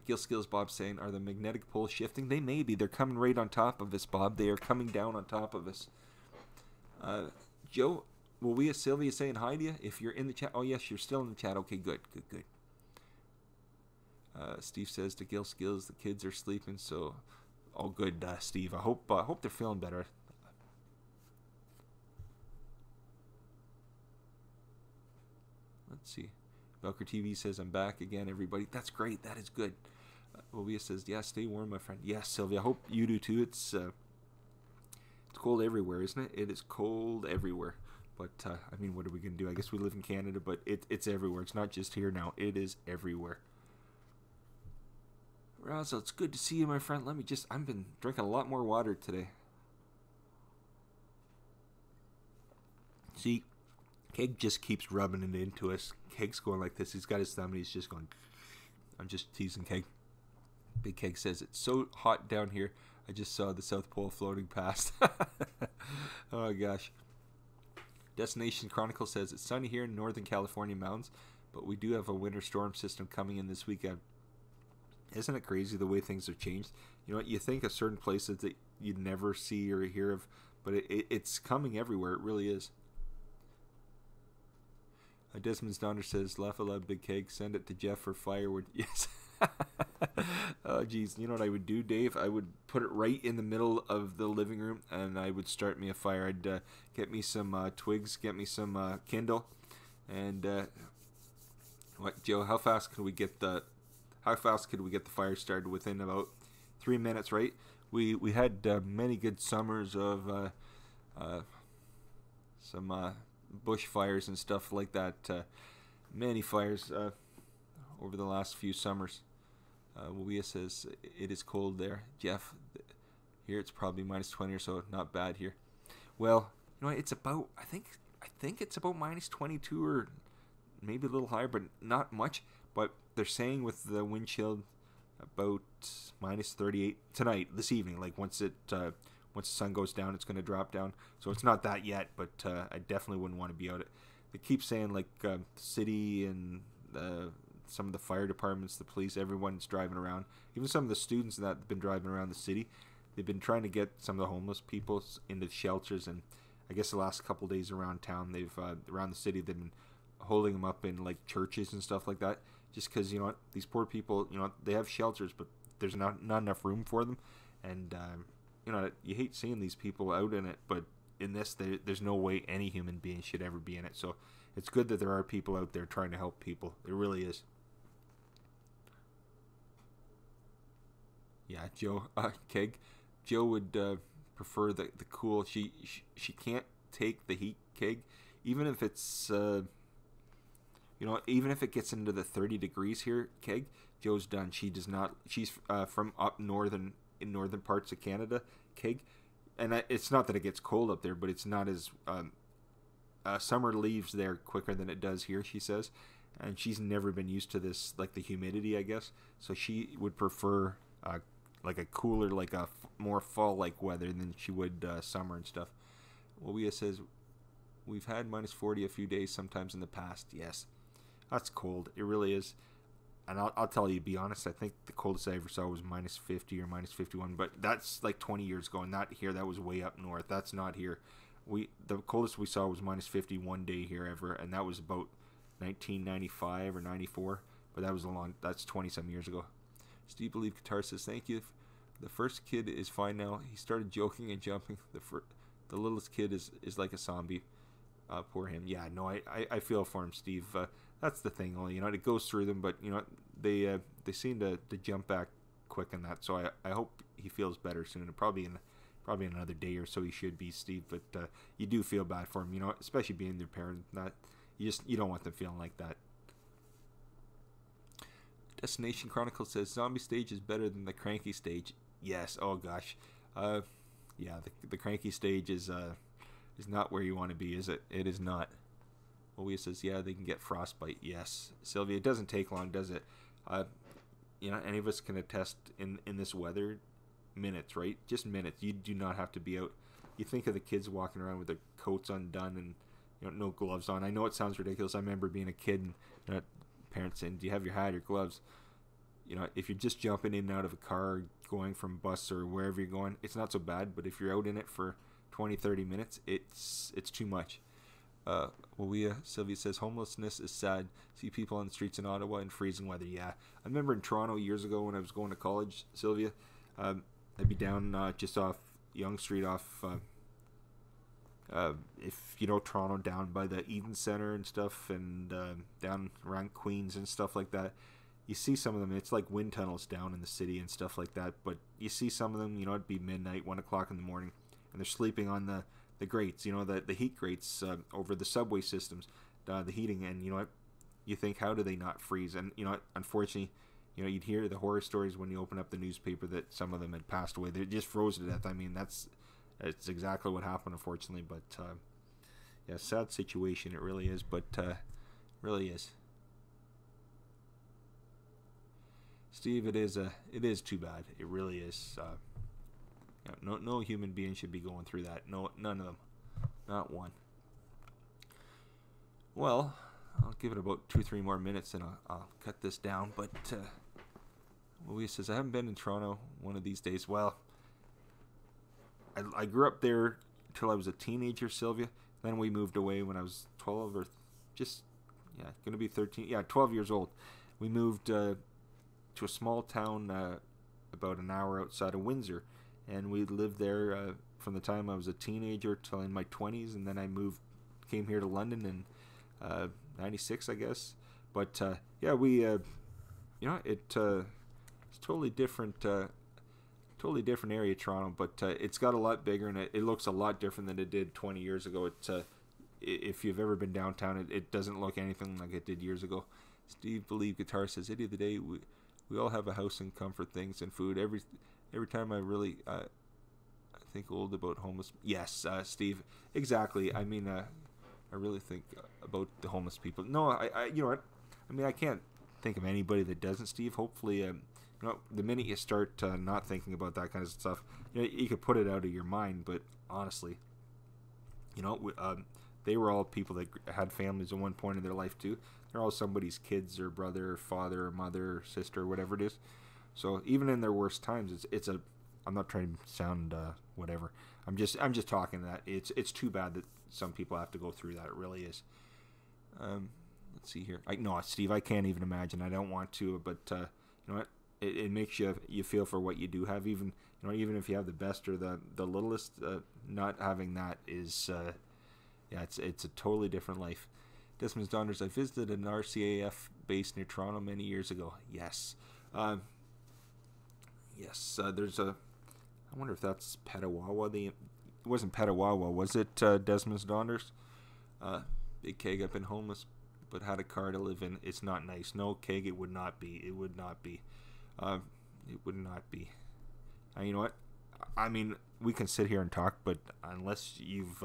Speaker 1: Gil Skills, Bob saying, are the magnetic poles shifting? They may be. They're coming right on top of us, Bob. They are coming down on top of us. Joe, Sylvia saying hi to you if you're in the chat. Oh, yes, you're still in the chat. Okay, good. Steve says to Gil Skills, the kids are sleeping, so all good, Steve. I hope they're feeling better. Let's see. Belker TV says, I'm back again, everybody. That's great. That is good. Sylvia says, yeah, stay warm, my friend. Yes, Sylvia. I hope you do too. It's cold everywhere, isn't it? It is cold everywhere. But, what are we going to do? I guess we live in Canada, but it's everywhere. It's not just here now. It is everywhere. Razzle, it's good to see you, my friend. I've been drinking a lot more water today. See, Keg just keeps rubbing it into us. Keg's going like this. He's got his thumb and he's just going, I'm just teasing Keg. Big Keg says, it's so hot down here. I just saw the South Pole floating past. Oh, gosh. Destination Chronicle says, it's sunny here in Northern California mountains, but we do have a winter storm system coming in this weekend. Isn't it crazy the way things have changed? You know what? You think of certain places that you'd never see or hear of, but it's coming everywhere. It really is. Desmond's daughter says, laugh aloud, Big Keg. Send it to Jeff for firewood. Yes. Oh, geez. You know what I would do, Dave? I would put it right in the middle of the living room, and I would start me a fire. I'd get me some twigs, get me some Kindle, and what, Joe? How fast could we get the fire started? Within about 3 minutes, right? We had many good summers of some bush fires and stuff like that. Many fires over the last few summers. Wawia says it is cold there. Jeff, here it's probably minus 20 or so. Not bad here. Well, you know, it's about, I think it's about minus 22 or maybe a little higher, but not much. But they're saying with the wind chill about minus 38 tonight, this evening. Like once the sun goes down, it's going to drop down. So it's not that yet, but I definitely wouldn't want to be out. They keep saying like the city and some of the fire departments, the police, everyone's driving around. Even some of the students that have been driving around the city, they've been trying to get some of the homeless people into shelters. And I guess the last couple of days around town, around the city, they've been holding them up in like churches and stuff like that. Just because, you know what, these poor people, you know, they have shelters, but there's not enough room for them. And, you know, you hate seeing these people out in it, but in this, there's no way any human being should ever be in it. So it's good that there are people out there trying to help people. It really is. Yeah, Joe, Keg. Joe would prefer the cool. She can't take the heat, Keg. Even if it's, You know, even if it gets into the 30 degrees here, Keg, Joe's done. She does not. She's from up northern in northern parts of Canada, Keg, and it's not that it gets cold up there, but it's not as summer leaves there quicker than it does here. She says, and she's never been used to this, like the humidity, I guess. So she would prefer like a cooler, like a more fall-like weather than she would summer and stuff. Well, says we've had -40 a few days sometimes in the past. Yes, that's cold. It really is. And I'll tell you, be honest, I think the coldest I ever saw was -50 or -51, but that's like 20 years ago, not here. That was way up north. That's not here. The coldest we saw was -50 one day here ever, and that was about 1995 or 94, but that's 20 some years ago. Steve Believe Guitar says, thank you. The first kid is fine now. He started joking and jumping. The littlest kid is like a zombie. Poor him. Yeah, no, I feel for him, Steve. That's the thing, you know, it goes through them, but you know, they seem to jump back quick in that. So I hope he feels better soon. Probably in another day or so he should be, Steve. But you do feel bad for him, you know, especially being their parent. You don't want them feeling like that. Destination Chronicle says Zombie stage is better than the Cranky stage. Yes. Oh gosh. Yeah. The Cranky stage is not where you want to be, is it? It is not. Olia says, yeah, they can get frostbite. Yes. Sylvia, it doesn't take long, does it? You know, any of us can attest in this weather, minutes, right? Just minutes. You do not have to be out. You think of the kids walking around with their coats undone and, you know, no gloves on. I know it sounds ridiculous. I remember being a kid and, you know, parents saying, do you have your hat or gloves? You know, if you're just jumping in and out of a car, going from bus or wherever you're going, it's not so bad. But if you're out in it for 20, 30 minutes, it's too much. Sylvia says, homelessness is sad. See people on the streets in Ottawa in freezing weather. Yeah, I remember in Toronto years ago when I was going to college, Sylvia, I'd be down just off Yonge Street, off if you know Toronto, down by the Eden Centre and stuff, and down around Queens and stuff like that. You see some of them, it's like wind tunnels down in the city and stuff like that, but you see some of them, you know, it'd be midnight, 1 o'clock in the morning, and they're sleeping on the grates, you know, the heat grates over the subway systems, the heating, and you know what, you think, how do they not freeze? And you know, unfortunately, you know, you'd hear the horror stories when you open up the newspaper that some of them had passed away. They just froze to death. I mean, it's exactly what happened, unfortunately. But yeah, sad situation. It really is. But really is. Steve, it is too bad. It really is. No human being should be going through that. No, none of them. Not one. Well, I'll give it about 2-3 more minutes and I'll cut this down. But Louise says, I haven't been in Toronto one of these days. Well, I grew up there till I was a teenager, Sylvia. Then we moved away when I was 12 or just, yeah, going to be 13. Yeah, 12 years old. We moved to a small town about an hour outside of Windsor. And we lived there from the time I was a teenager till in my 20s. And then I came here to London in 96, I guess. But yeah, we, you know, it's totally different area, Toronto, but it's got a lot bigger and it looks a lot different than it did 20 years ago. If you've ever been downtown, it doesn't look anything like it did years ago. Steve Believe Guitar says, Idiot of the Day, we all have a house and comfort things and food. Every time I really I think old about homeless. Yes, Steve, exactly. I mean, I really think about the homeless people. No, I you know what? I mean, I can't think of anybody that doesn't, Steve. Hopefully, you know, the minute you start not thinking about that kind of stuff, you know, you could put it out of your mind. But honestly, you know, they were all people that had families at one point in their life too. They're all somebody's kids or brother or father or mother or sister or whatever it is. So even in their worst times, it's a. I'm not trying to sound whatever. I'm just talking that it's too bad that some people have to go through that. It really is. Let's see here. No, Steve, I can't even imagine. I don't want to, but you know what? It makes you feel for what you do have. Even even if you have the best or the littlest, not having that is yeah, it's a totally different life. Desmond's Daughters. I visited an RCAF base near Toronto many years ago. Yes. Yes, there's a. I wonder if that's Petawawa. It wasn't Petawawa, was it? Desmond's Daughters. Big Keg. I've been homeless but had a car to live in. It's not nice. No, Keg, it would not be. It would not be. It would not be. You know what? I mean, we can sit here and talk, but unless you've...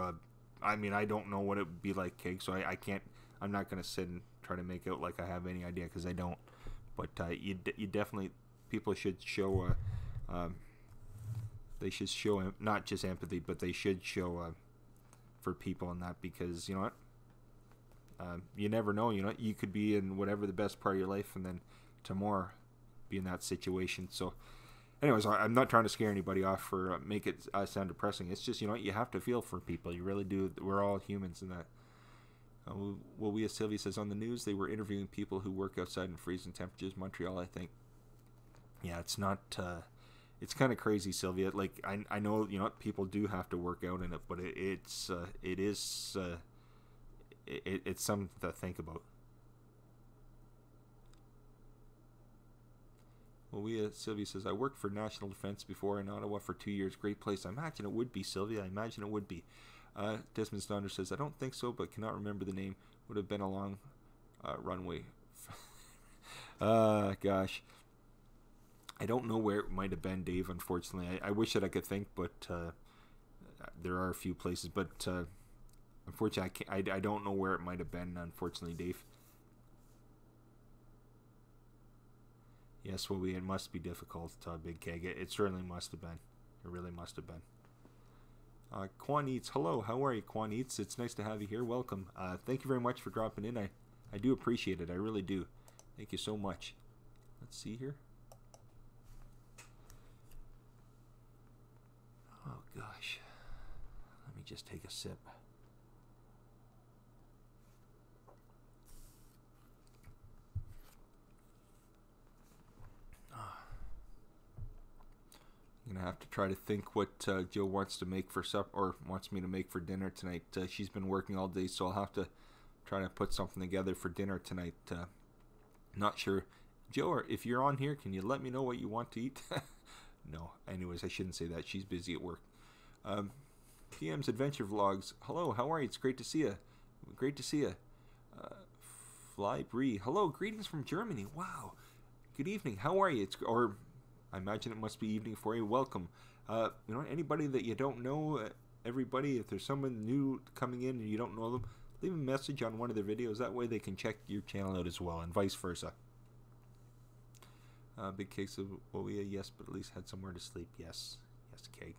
Speaker 1: I mean, I don't know what it would be like, Keg, so I can't... I'm not going to sit and try to make out like I have any idea, because I don't. But you definitely... People should show... they should show not just empathy, but they should show for people and that, because, you know what? You never know, you know, you could be in whatever the best part of your life and then tomorrow be in that situation. So anyways, I'm not trying to scare anybody off or make it sound depressing. It's just, you know, you have to feel for people. You really do. We're all humans in that. Well, Sylvia says, on the news they were interviewing people who work outside in freezing temperatures. Montreal, I think. Yeah, it's not... it's kind of crazy, Sylvia. Like, I know, you know, people do have to work out in it, but it's something to think about. Well, Sylvia says, I worked for National Defense before in Ottawa for 2 years. Great place. I imagine it would be, Sylvia. I imagine it would be. Desmond Stonder says, I don't think so, but cannot remember the name. Would have been a long runway. Gosh. I don't know where it might have been, Dave, unfortunately. I wish that I could think, but there are a few places. But unfortunately, I don't know where it might have been, unfortunately, Dave. Yes, well, it must be difficult, Big Keg. It certainly must have been. It really must have been. Quan Eats, hello, how are you, Quan Eats? It's nice to have you here. Welcome. Thank you very much for dropping in. I do appreciate it. I really do. Thank you so much. Let's see here. Oh, gosh. Let me just take a sip. I'm going to have to try to think what Jill wants to make for supper, or wants me to make for dinner tonight. She's been working all day, so I'll have to try to put something together for dinner tonight. Not sure. Jill, if you're on here, can you let me know what you want to eat? No. Anyways, I shouldn't say that. She's busy at work. PM's Adventure Vlogs. Hello, how are you? It's great to see you. Great to see you. Fly Bree. Hello, greetings from Germany. Wow. Good evening. How are you? Or I imagine it must be evening for you. Welcome. You know, anybody that you don't know, everybody, if there's someone new coming in and you don't know them, leave a message on one of their videos. That way they can check your channel out as well, and vice versa. Big case of Oya, yes, but at least had somewhere to sleep. Yes. Yes, Keg.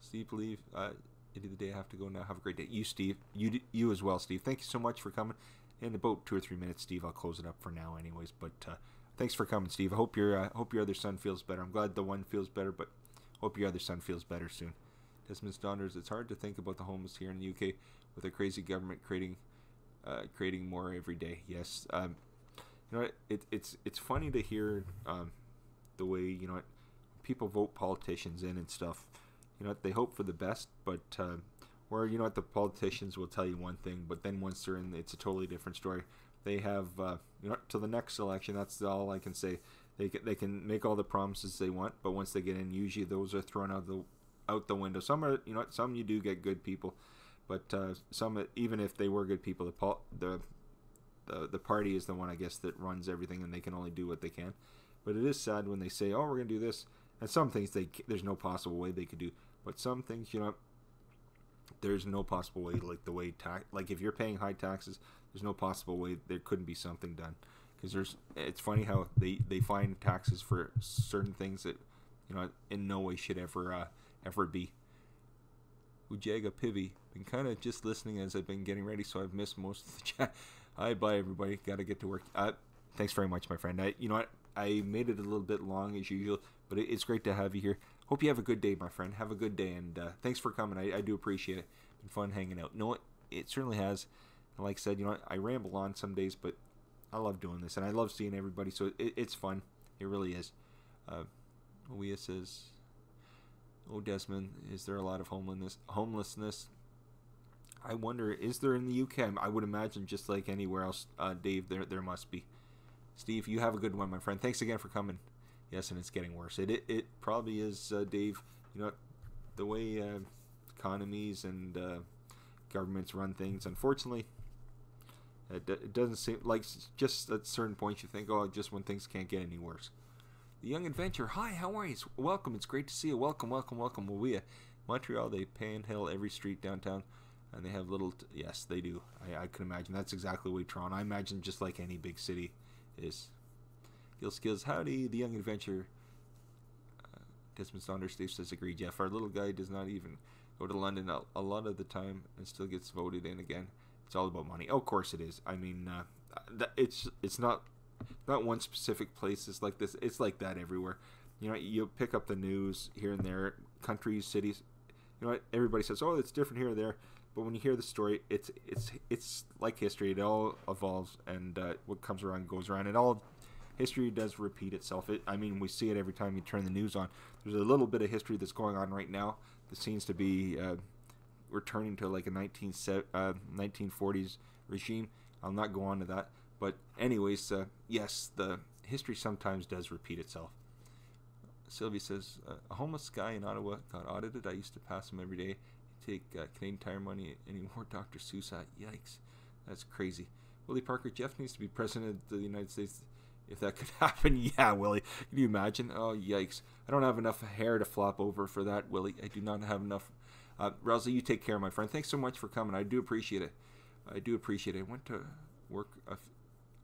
Speaker 1: Steve, believe end of the day I have to go now. Have a great day. You, Steve. You as well, Steve. Thank you so much for coming. In about 2 or 3 minutes, Steve, I'll close it up for now anyways. But thanks for coming, Steve. I hope your other son feels better. I'm glad the one feels better, but hope your other son feels better soon. Desmond Donners, it's hard to think about the homeless here in the UK with a crazy government creating more every day. Yes. You know, it's funny to hear the way, you know, people vote politicians in and stuff. You know, they hope for the best, but or, you know what, the politicians will tell you one thing, but then once they're in, it's a totally different story. They have, you know, till the next election, that's all I can say. They can make all the promises they want, but once they get in, usually those are thrown out the window. Some are, you know, some you do get good people, but some, even if they were good people, the party is the one, I guess, that runs everything, and they can only do what they can. But it is sad when they say, oh, we're gonna do this, and some things there's no possible way they could do, but some things, you know, there's no possible way, like the way like if you're paying high taxes, there's no possible way there couldn't be something done. Because it's funny how they find taxes for certain things that, you know, in no way should ever be. Ujaga Pivi, been kind of just listening as I've been getting ready, so I've missed most of the chat. Hi, bye everybody. Gotta get to work. Thanks very much, my friend. You know what? I made it a little bit long as usual, but it's great to have you here. Hope you have a good day, my friend. Have a good day, and thanks for coming. I do appreciate it. Been fun hanging out. No, it certainly has. Like I said, you know, I ramble on some days, but I love doing this, and I love seeing everybody, so it's fun. It really is. Oya says, oh, Desmond, is there a lot of homelessness? I wonder, is there in the UK? I would imagine just like anywhere else, Dave, there must be. Steve, you have a good one, my friend. Thanks again for coming. Yes, and it's getting worse. It probably is, Dave. You know, the way economies and governments run things. Unfortunately, it doesn't seem like, just at certain points you think, oh, just when things can't get any worse. The Young Adventure, hi, how are you? Welcome, it's great to see you. Welcome. Well, we Montreal, they panhandle every street downtown, and they have little. Yes, they do. I can imagine. That's exactly what Toronto. I imagine just like any big city is. Gil Skills, howdy. The Young Adventure. Desmond Saunders, Dave says, agree, Jeff. Our little guy does not even go to London a lot of the time and still gets voted in again. It's all about money. Oh, of course it is. I mean, it's not one specific place. It's like this. It's like that everywhere. You know, you pick up the news here and there, countries, cities. You know what? Everybody says, oh, it's different here or there. But when you hear the story, it's like history. It all evolves, and what comes around goes around. History does repeat itself. I mean, we see it every time you turn the news on. There's a little bit of history that's going on right now that seems to be returning to like a 1940s regime. I'll not go on to that. But anyways, yes, the history sometimes does repeat itself. Sylvia says, a homeless guy in Ottawa got audited. I used to pass him every day. Take Canadian Tire money anymore. Dr. Seuss. Yikes. That's crazy. Willie Parker, Jeff needs to be president of the United States. If that could happen, yeah, Willie. Can you imagine? Oh, yikes. I don't have enough hair to flop over for that, Willie. I do not have enough. Rousey, you take care, my friend. Thanks so much for coming. I do appreciate it. I went to work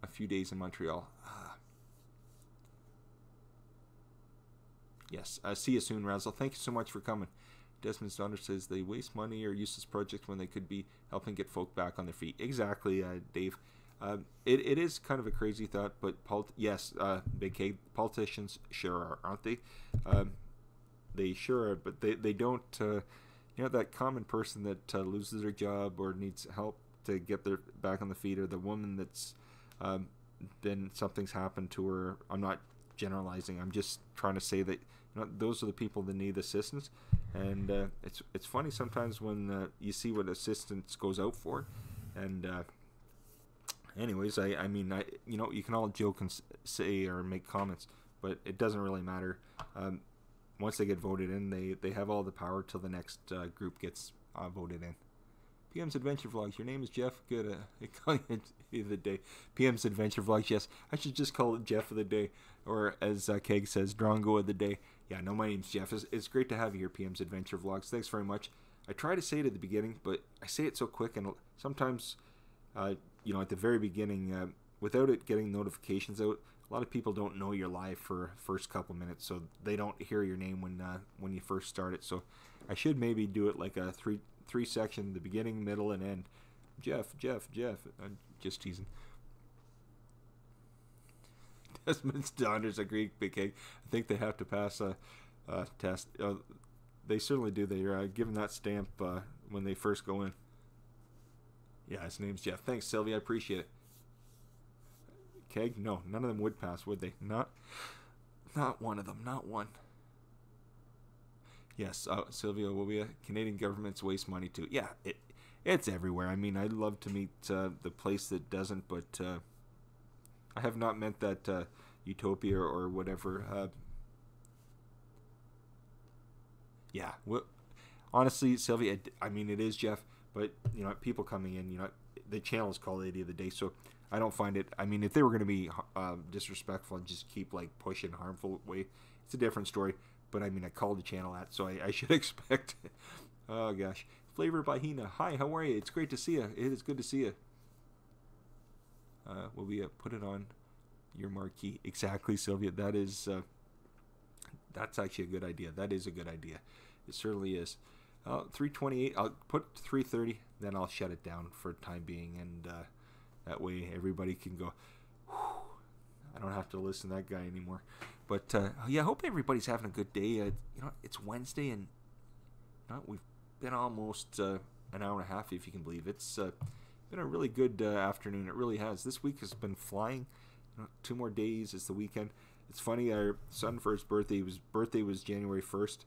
Speaker 1: a few days in Montreal. Yes, see you soon, Razzle. Thank you so much for coming. Desmond's daughter says they waste money or useless projects when they could be helping get folk back on their feet. Exactly, Dave. It is kind of a crazy thought, but yes, Big K, politicians sure are, aren't they? They sure are, but they don't. That common person that loses their job or needs help to get their back on the feet, or the woman that's been something's happened to her. I'm not generalizing. I'm just trying to say that those are the people that need assistance, and it's funny sometimes when you see what assistance goes out for, and. Anyways, I mean, you can all joke and say or make comments, but it doesn't really matter. Once they get voted in, they have all the power till the next group gets voted in. PM's Adventure Vlogs. Your name is Jeff. Good. Calling it the day. PM's Adventure Vlogs. Yes, I should just call it Jeff of the day, or as Keg says, Drongo of the day. Yeah, no, my name's Jeff. It's great to have you here, PM's Adventure Vlogs. Thanks very much. I try to say it at the beginning, but I say it so quick, and sometimes. At the very beginning, without it getting notifications out, a lot of people don't know you're live for first couple minutes, so they don't hear your name when you first start it. So I should maybe do it like a three section: the beginning, middle, and end. Jeff. I'm just teasing. Desmond's daughters agree, Big Cake. I think they have to pass a test. They certainly do. They're given that stamp when they first go in. Yeah, his name's Jeff. Thanks, Sylvia. I appreciate it. Keg? No, none of them would pass, would they? Not one of them. Not one. Yes, Sylvia, will be a Canadian governments waste money too. Yeah, it's everywhere. I mean, I'd love to meet the place that doesn't, but I have not met that utopia or whatever. Yeah, honestly, Sylvia, I mean, it is Jeff. But, people coming in, the channel is called Lady of the Day, so I don't find it, I mean, if they were going to be disrespectful and just keep, pushing harmful way, it's a different story. But, I mean, I called the channel that, so I should expect it. Oh, gosh. Flavor by Hina. Hi, how are you? It's great to see you. It is good to see you. Will we put it on your marquee? Exactly, Sylvia. That's actually a good idea. That is a good idea. It certainly is. 3:28. I'll put 3:30, then I'll shut it down for time being, and that way everybody can go. Whew, I don't have to listen to that guy anymore. But yeah, I hope everybody's having a good day. It's Wednesday, and we've been almost an hour and a half, if you can believe. It's been a really good afternoon. It really has. This week has been flying. 2 more days is the weekend. It's funny. Our son for his birthday. His birthday was January 1st.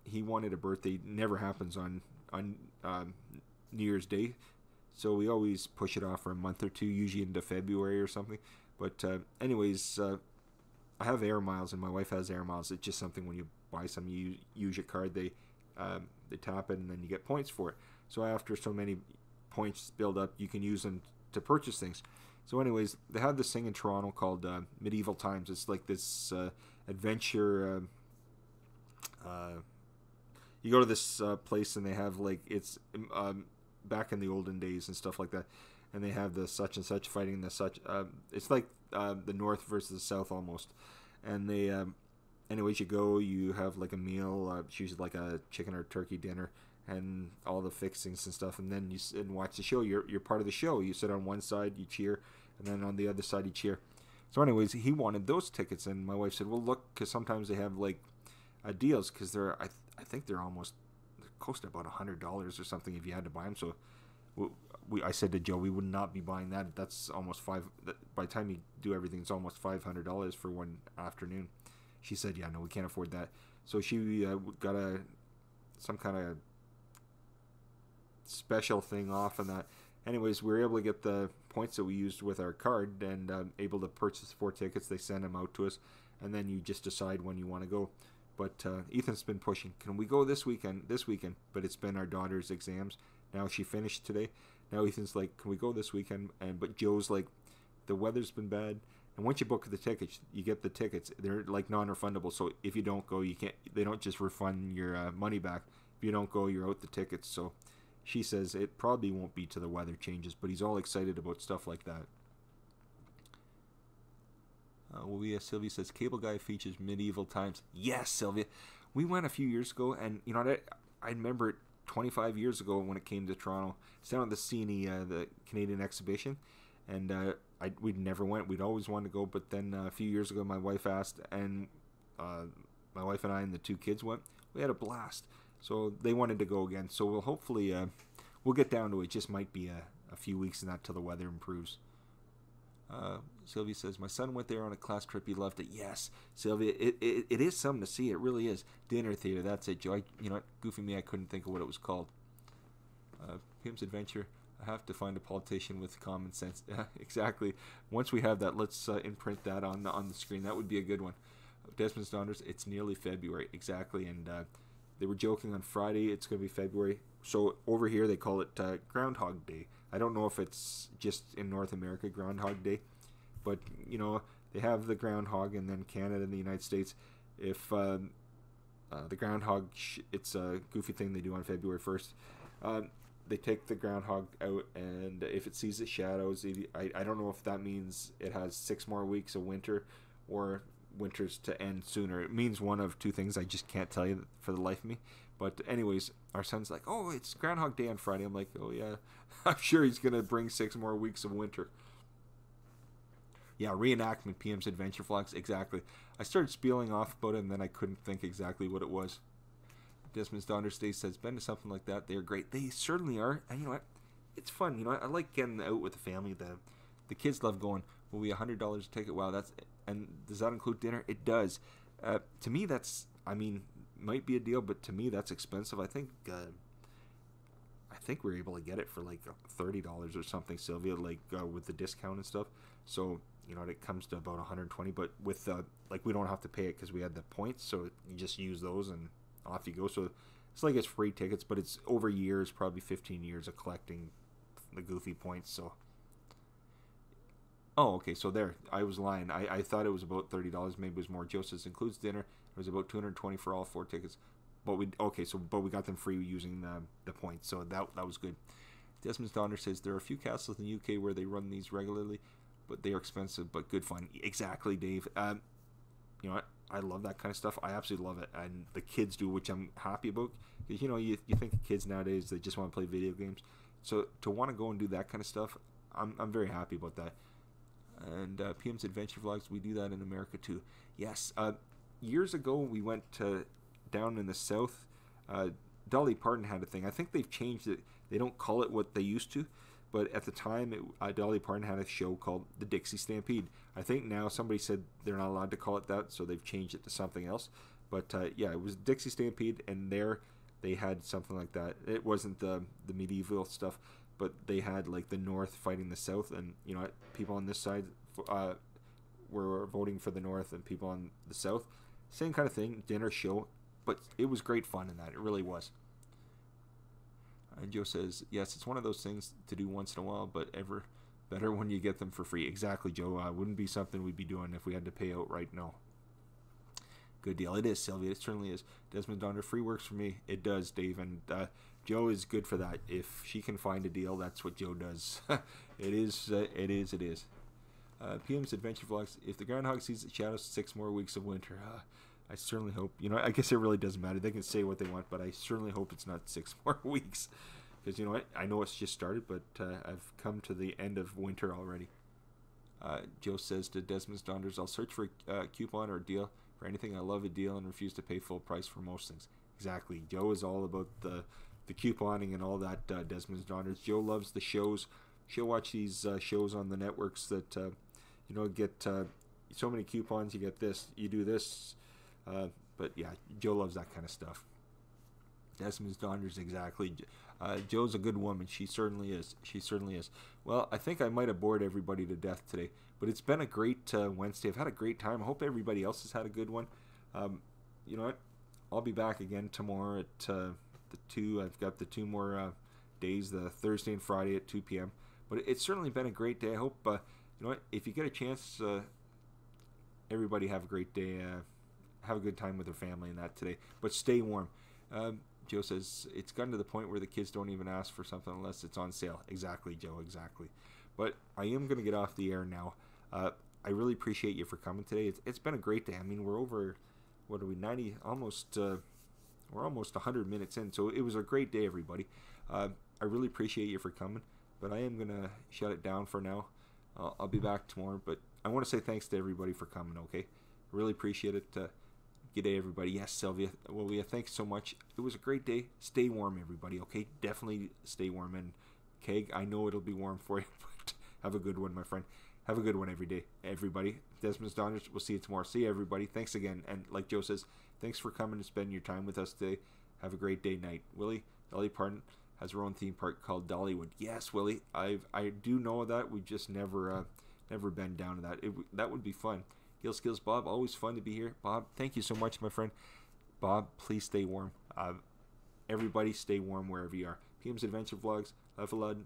Speaker 1: He wanted a birthday. Never happens on New Year's Day, so we always push it off for a month or two, usually into February or something. But anyways, I have air miles, and my wife has air miles. It's just something when you buy some, you use your card, they tap it, and then you get points for it. So after so many points build up, you can use them to purchase things. So anyways, they had this thing in Toronto called Medieval Times. It's like this adventure. You go to this place and they have like it's back in the olden days and stuff like that, and they have the such and such fighting the such. It's like the North versus the South almost, and they. Anyways, you go, you have like a meal, it's usually like a chicken or turkey dinner, and all the fixings and stuff, and then you sit and watch the show. You're part of the show. You sit on one side, you cheer, and then on the other side you cheer. So anyways, he wanted those tickets, and my wife said, well, look, because sometimes they have like deals, because they're I think they're close to about $100 or something if you had to buy them. So I said to Joe, we would not be buying that. That's almost by the time you do everything, it's almost $500 for one afternoon. She said, yeah, no, we can't afford that. So she got some kind of special thing off on that. Anyways, we were able to get the points that we used with our card and able to purchase 4 tickets. They send them out to us, and then you just decide when you want to go. But Ethan's been pushing. Can we go this weekend? But it's been our daughter's exams. Now she finished today. Now Ethan's like, can we go this weekend? But Joe's like, the weather's been bad. And once you book the tickets, you get the tickets. They're like non-refundable. So if you don't go, you can't. They don't just refund your money back. If you don't go, you're out the tickets. So she says it probably won't be till the weather changes. But he's all excited about stuff like that. Sylvia says Cable Guy features Medieval Times. Yes, Sylvia. We went a few years ago, and you know I remember it 25 years ago when it came to Toronto. It's down at the CNE, the Canadian Exhibition, and we'd never went. We'd always wanted to go, but then a few years ago, my wife asked, and my wife and I and the 2 kids went. We had a blast. So they wanted to go again. So we'll hopefully we'll get down to it. Just might be a few weeks in that till the weather improves. Sylvia says, my son went there on a class trip. He loved it. Yes, Sylvia, it is something to see. It really is. Dinner theater, that's it, Joe. You know what? Goofy me, I couldn't think of what it was called. Pim's Adventure. I have to find a politician with common sense. Exactly. Once we have that, let's imprint that on the screen. That would be a good one. Desmond's Daughters, it's nearly February. Exactly. And they were joking on Friday it's going to be February. So over here they call it Groundhog Day. I don't know if it's just in North America, Groundhog Day. But, you know, they have the groundhog, and then Canada and the United States. If the groundhog, it's a goofy thing they do on February 1st. They take the groundhog out, and if it sees the shadows, I don't know if that means it has 6 more weeks of winter or winter's to end sooner. It means one of 2 things. I just can't tell you for the life of me. But anyways, our son's like, oh, it's Groundhog Day on Friday. I'm like, oh, yeah. I'm sure he's going to bring 6 more weeks of winter. Yeah, reenactment, PM's Adventure Vlogs, exactly. I started spieling off about it, and then I couldn't think exactly what it was. Desmond's Daughters Day says, been to something like that. They're great. They certainly are. And you know what? It's fun. You know, I like getting out with the family. The kids love going. Will be $100 a ticket. Wow, and does that include dinner? It does. To me, that's, I mean, might be a deal, but to me, that's expensive. I think we're able to get it for like $30 or something, Sylvia, like with the discount and stuff. So, you know, it comes to about 120, but with like we don't have to pay it because we had the points, so you just use those and off you go. So it's like it's free tickets, but it's over years, probably 15 years of collecting the goofy points. So, oh, okay, so there, I was lying. I thought it was about $30. Maybe it was more. Joe says includes dinner. It was about $220 for all 4 tickets. But we got them free using the points, so that was good. Desmond's Daughter says there are a few castles in the UK where they run these regularly, but they are expensive, but good fun. Exactly, Dave. You know what? I love that kind of stuff. I absolutely love it, and the kids do, which I'm happy about. Because you know, you think of kids nowadays, they just want to play video games. So to want to go and do that kind of stuff, I'm very happy about that. And PM's Adventure Vlogs, we do that in America too. Yes. Years ago, we went down in the south. Dolly Parton had a thing. I think they've changed it. They don't call it what they used to, but at the time, Dolly Parton had a show called The Dixie Stampede. I think now somebody said they're not allowed to call it that, so they've changed it to something else. But yeah, it was Dixie Stampede, and there they had something like that. It wasn't the medieval stuff, but they had like the North fighting the South, and you know, people on this side were voting for the North, and people on the South, same kind of thing, dinner show. But it was great fun in that. It really was. And Joe says, yes, it's one of those things to do once in a while, but ever better when you get them for free. Exactly, Joe. Wouldn't be something we'd be doing if we had to pay outright. No. Good deal. It is, Sylvia. It certainly is. Desmond Donner, free works for me. It does, Dave. And Joe is good for that. If she can find a deal, that's what Joe does. It is. It is. PM's Adventure Vlogs. If the groundhog sees it shadows 6 more weeks of winter, I certainly hope. I guess it really doesn't matter. They can say what they want, but I certainly hope it's not 6 more weeks. Because you know what? I know it's just started, but I've come to the end of winter already. Joe says to Desmond's Donners, I'll search for a coupon or a deal for anything. I love a deal and refuse to pay full price for most things. Exactly. Joe is all about the couponing and all that, Desmond's Donners. Joe loves the shows. She'll watch these shows on the networks that, get so many coupons. You get this, you do this. But yeah, Joe loves that kind of stuff. Desmond's Donners, exactly. Joe's a good woman. She certainly is. She certainly is. Well, I think I might have bored everybody to death today, but it's been a great Wednesday. I've had a great time. I hope everybody else has had a good one. You know what? I'll be back again tomorrow at the 2. I've got the 2 more days, the Thursday and Friday at 2 p.m. But it's certainly been a great day. I hope, you know what? If you get a chance, everybody have a great day. Have a good time with their family and that today. But stay warm. Joe says, it's gotten to the point where the kids don't even ask for something unless it's on sale. Exactly, Joe, exactly. But I am going to get off the air now. I really appreciate you for coming today. It's been a great day. I mean, we're over, what are we, 90, almost, we're almost 100 minutes in. So it was a great day, everybody. I really appreciate you for coming. But I am going to shut it down for now. I'll be back tomorrow. But I want to say thanks to everybody for coming, okay? Really appreciate it. Good day, everybody. Yes, Sylvia. Well, yeah, thanks so much. It was a great day. Stay warm, everybody, okay? Definitely stay warm. And, Keg, I know it'll be warm for you, but have a good one, my friend. Have a good one every day, everybody. Desmond's Donners, we'll see you tomorrow. See you, everybody. Thanks again. And like Joe says, thanks for coming and spending your time with us today. Have a great day, night. Willie, Dolly Parton has her own theme park called Dollywood. Yes, Willie, I do know that. We've just never been down to that. That would be fun. Gill Skills Bob, always fun to be here. Bob, thank you so much, my friend. Bob, please stay warm. Everybody stay warm wherever you are. PM's Adventure Vlogs, Love a lot.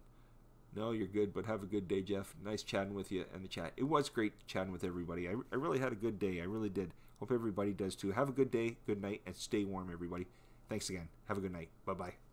Speaker 1: No, you're good, but have a good day, Jeff. Nice chatting with you in the chat. It was great chatting with everybody. I really had a good day. I really did. Hope everybody does too. Have a good day, good night, and stay warm, everybody. Thanks again. Have a good night. Bye-bye.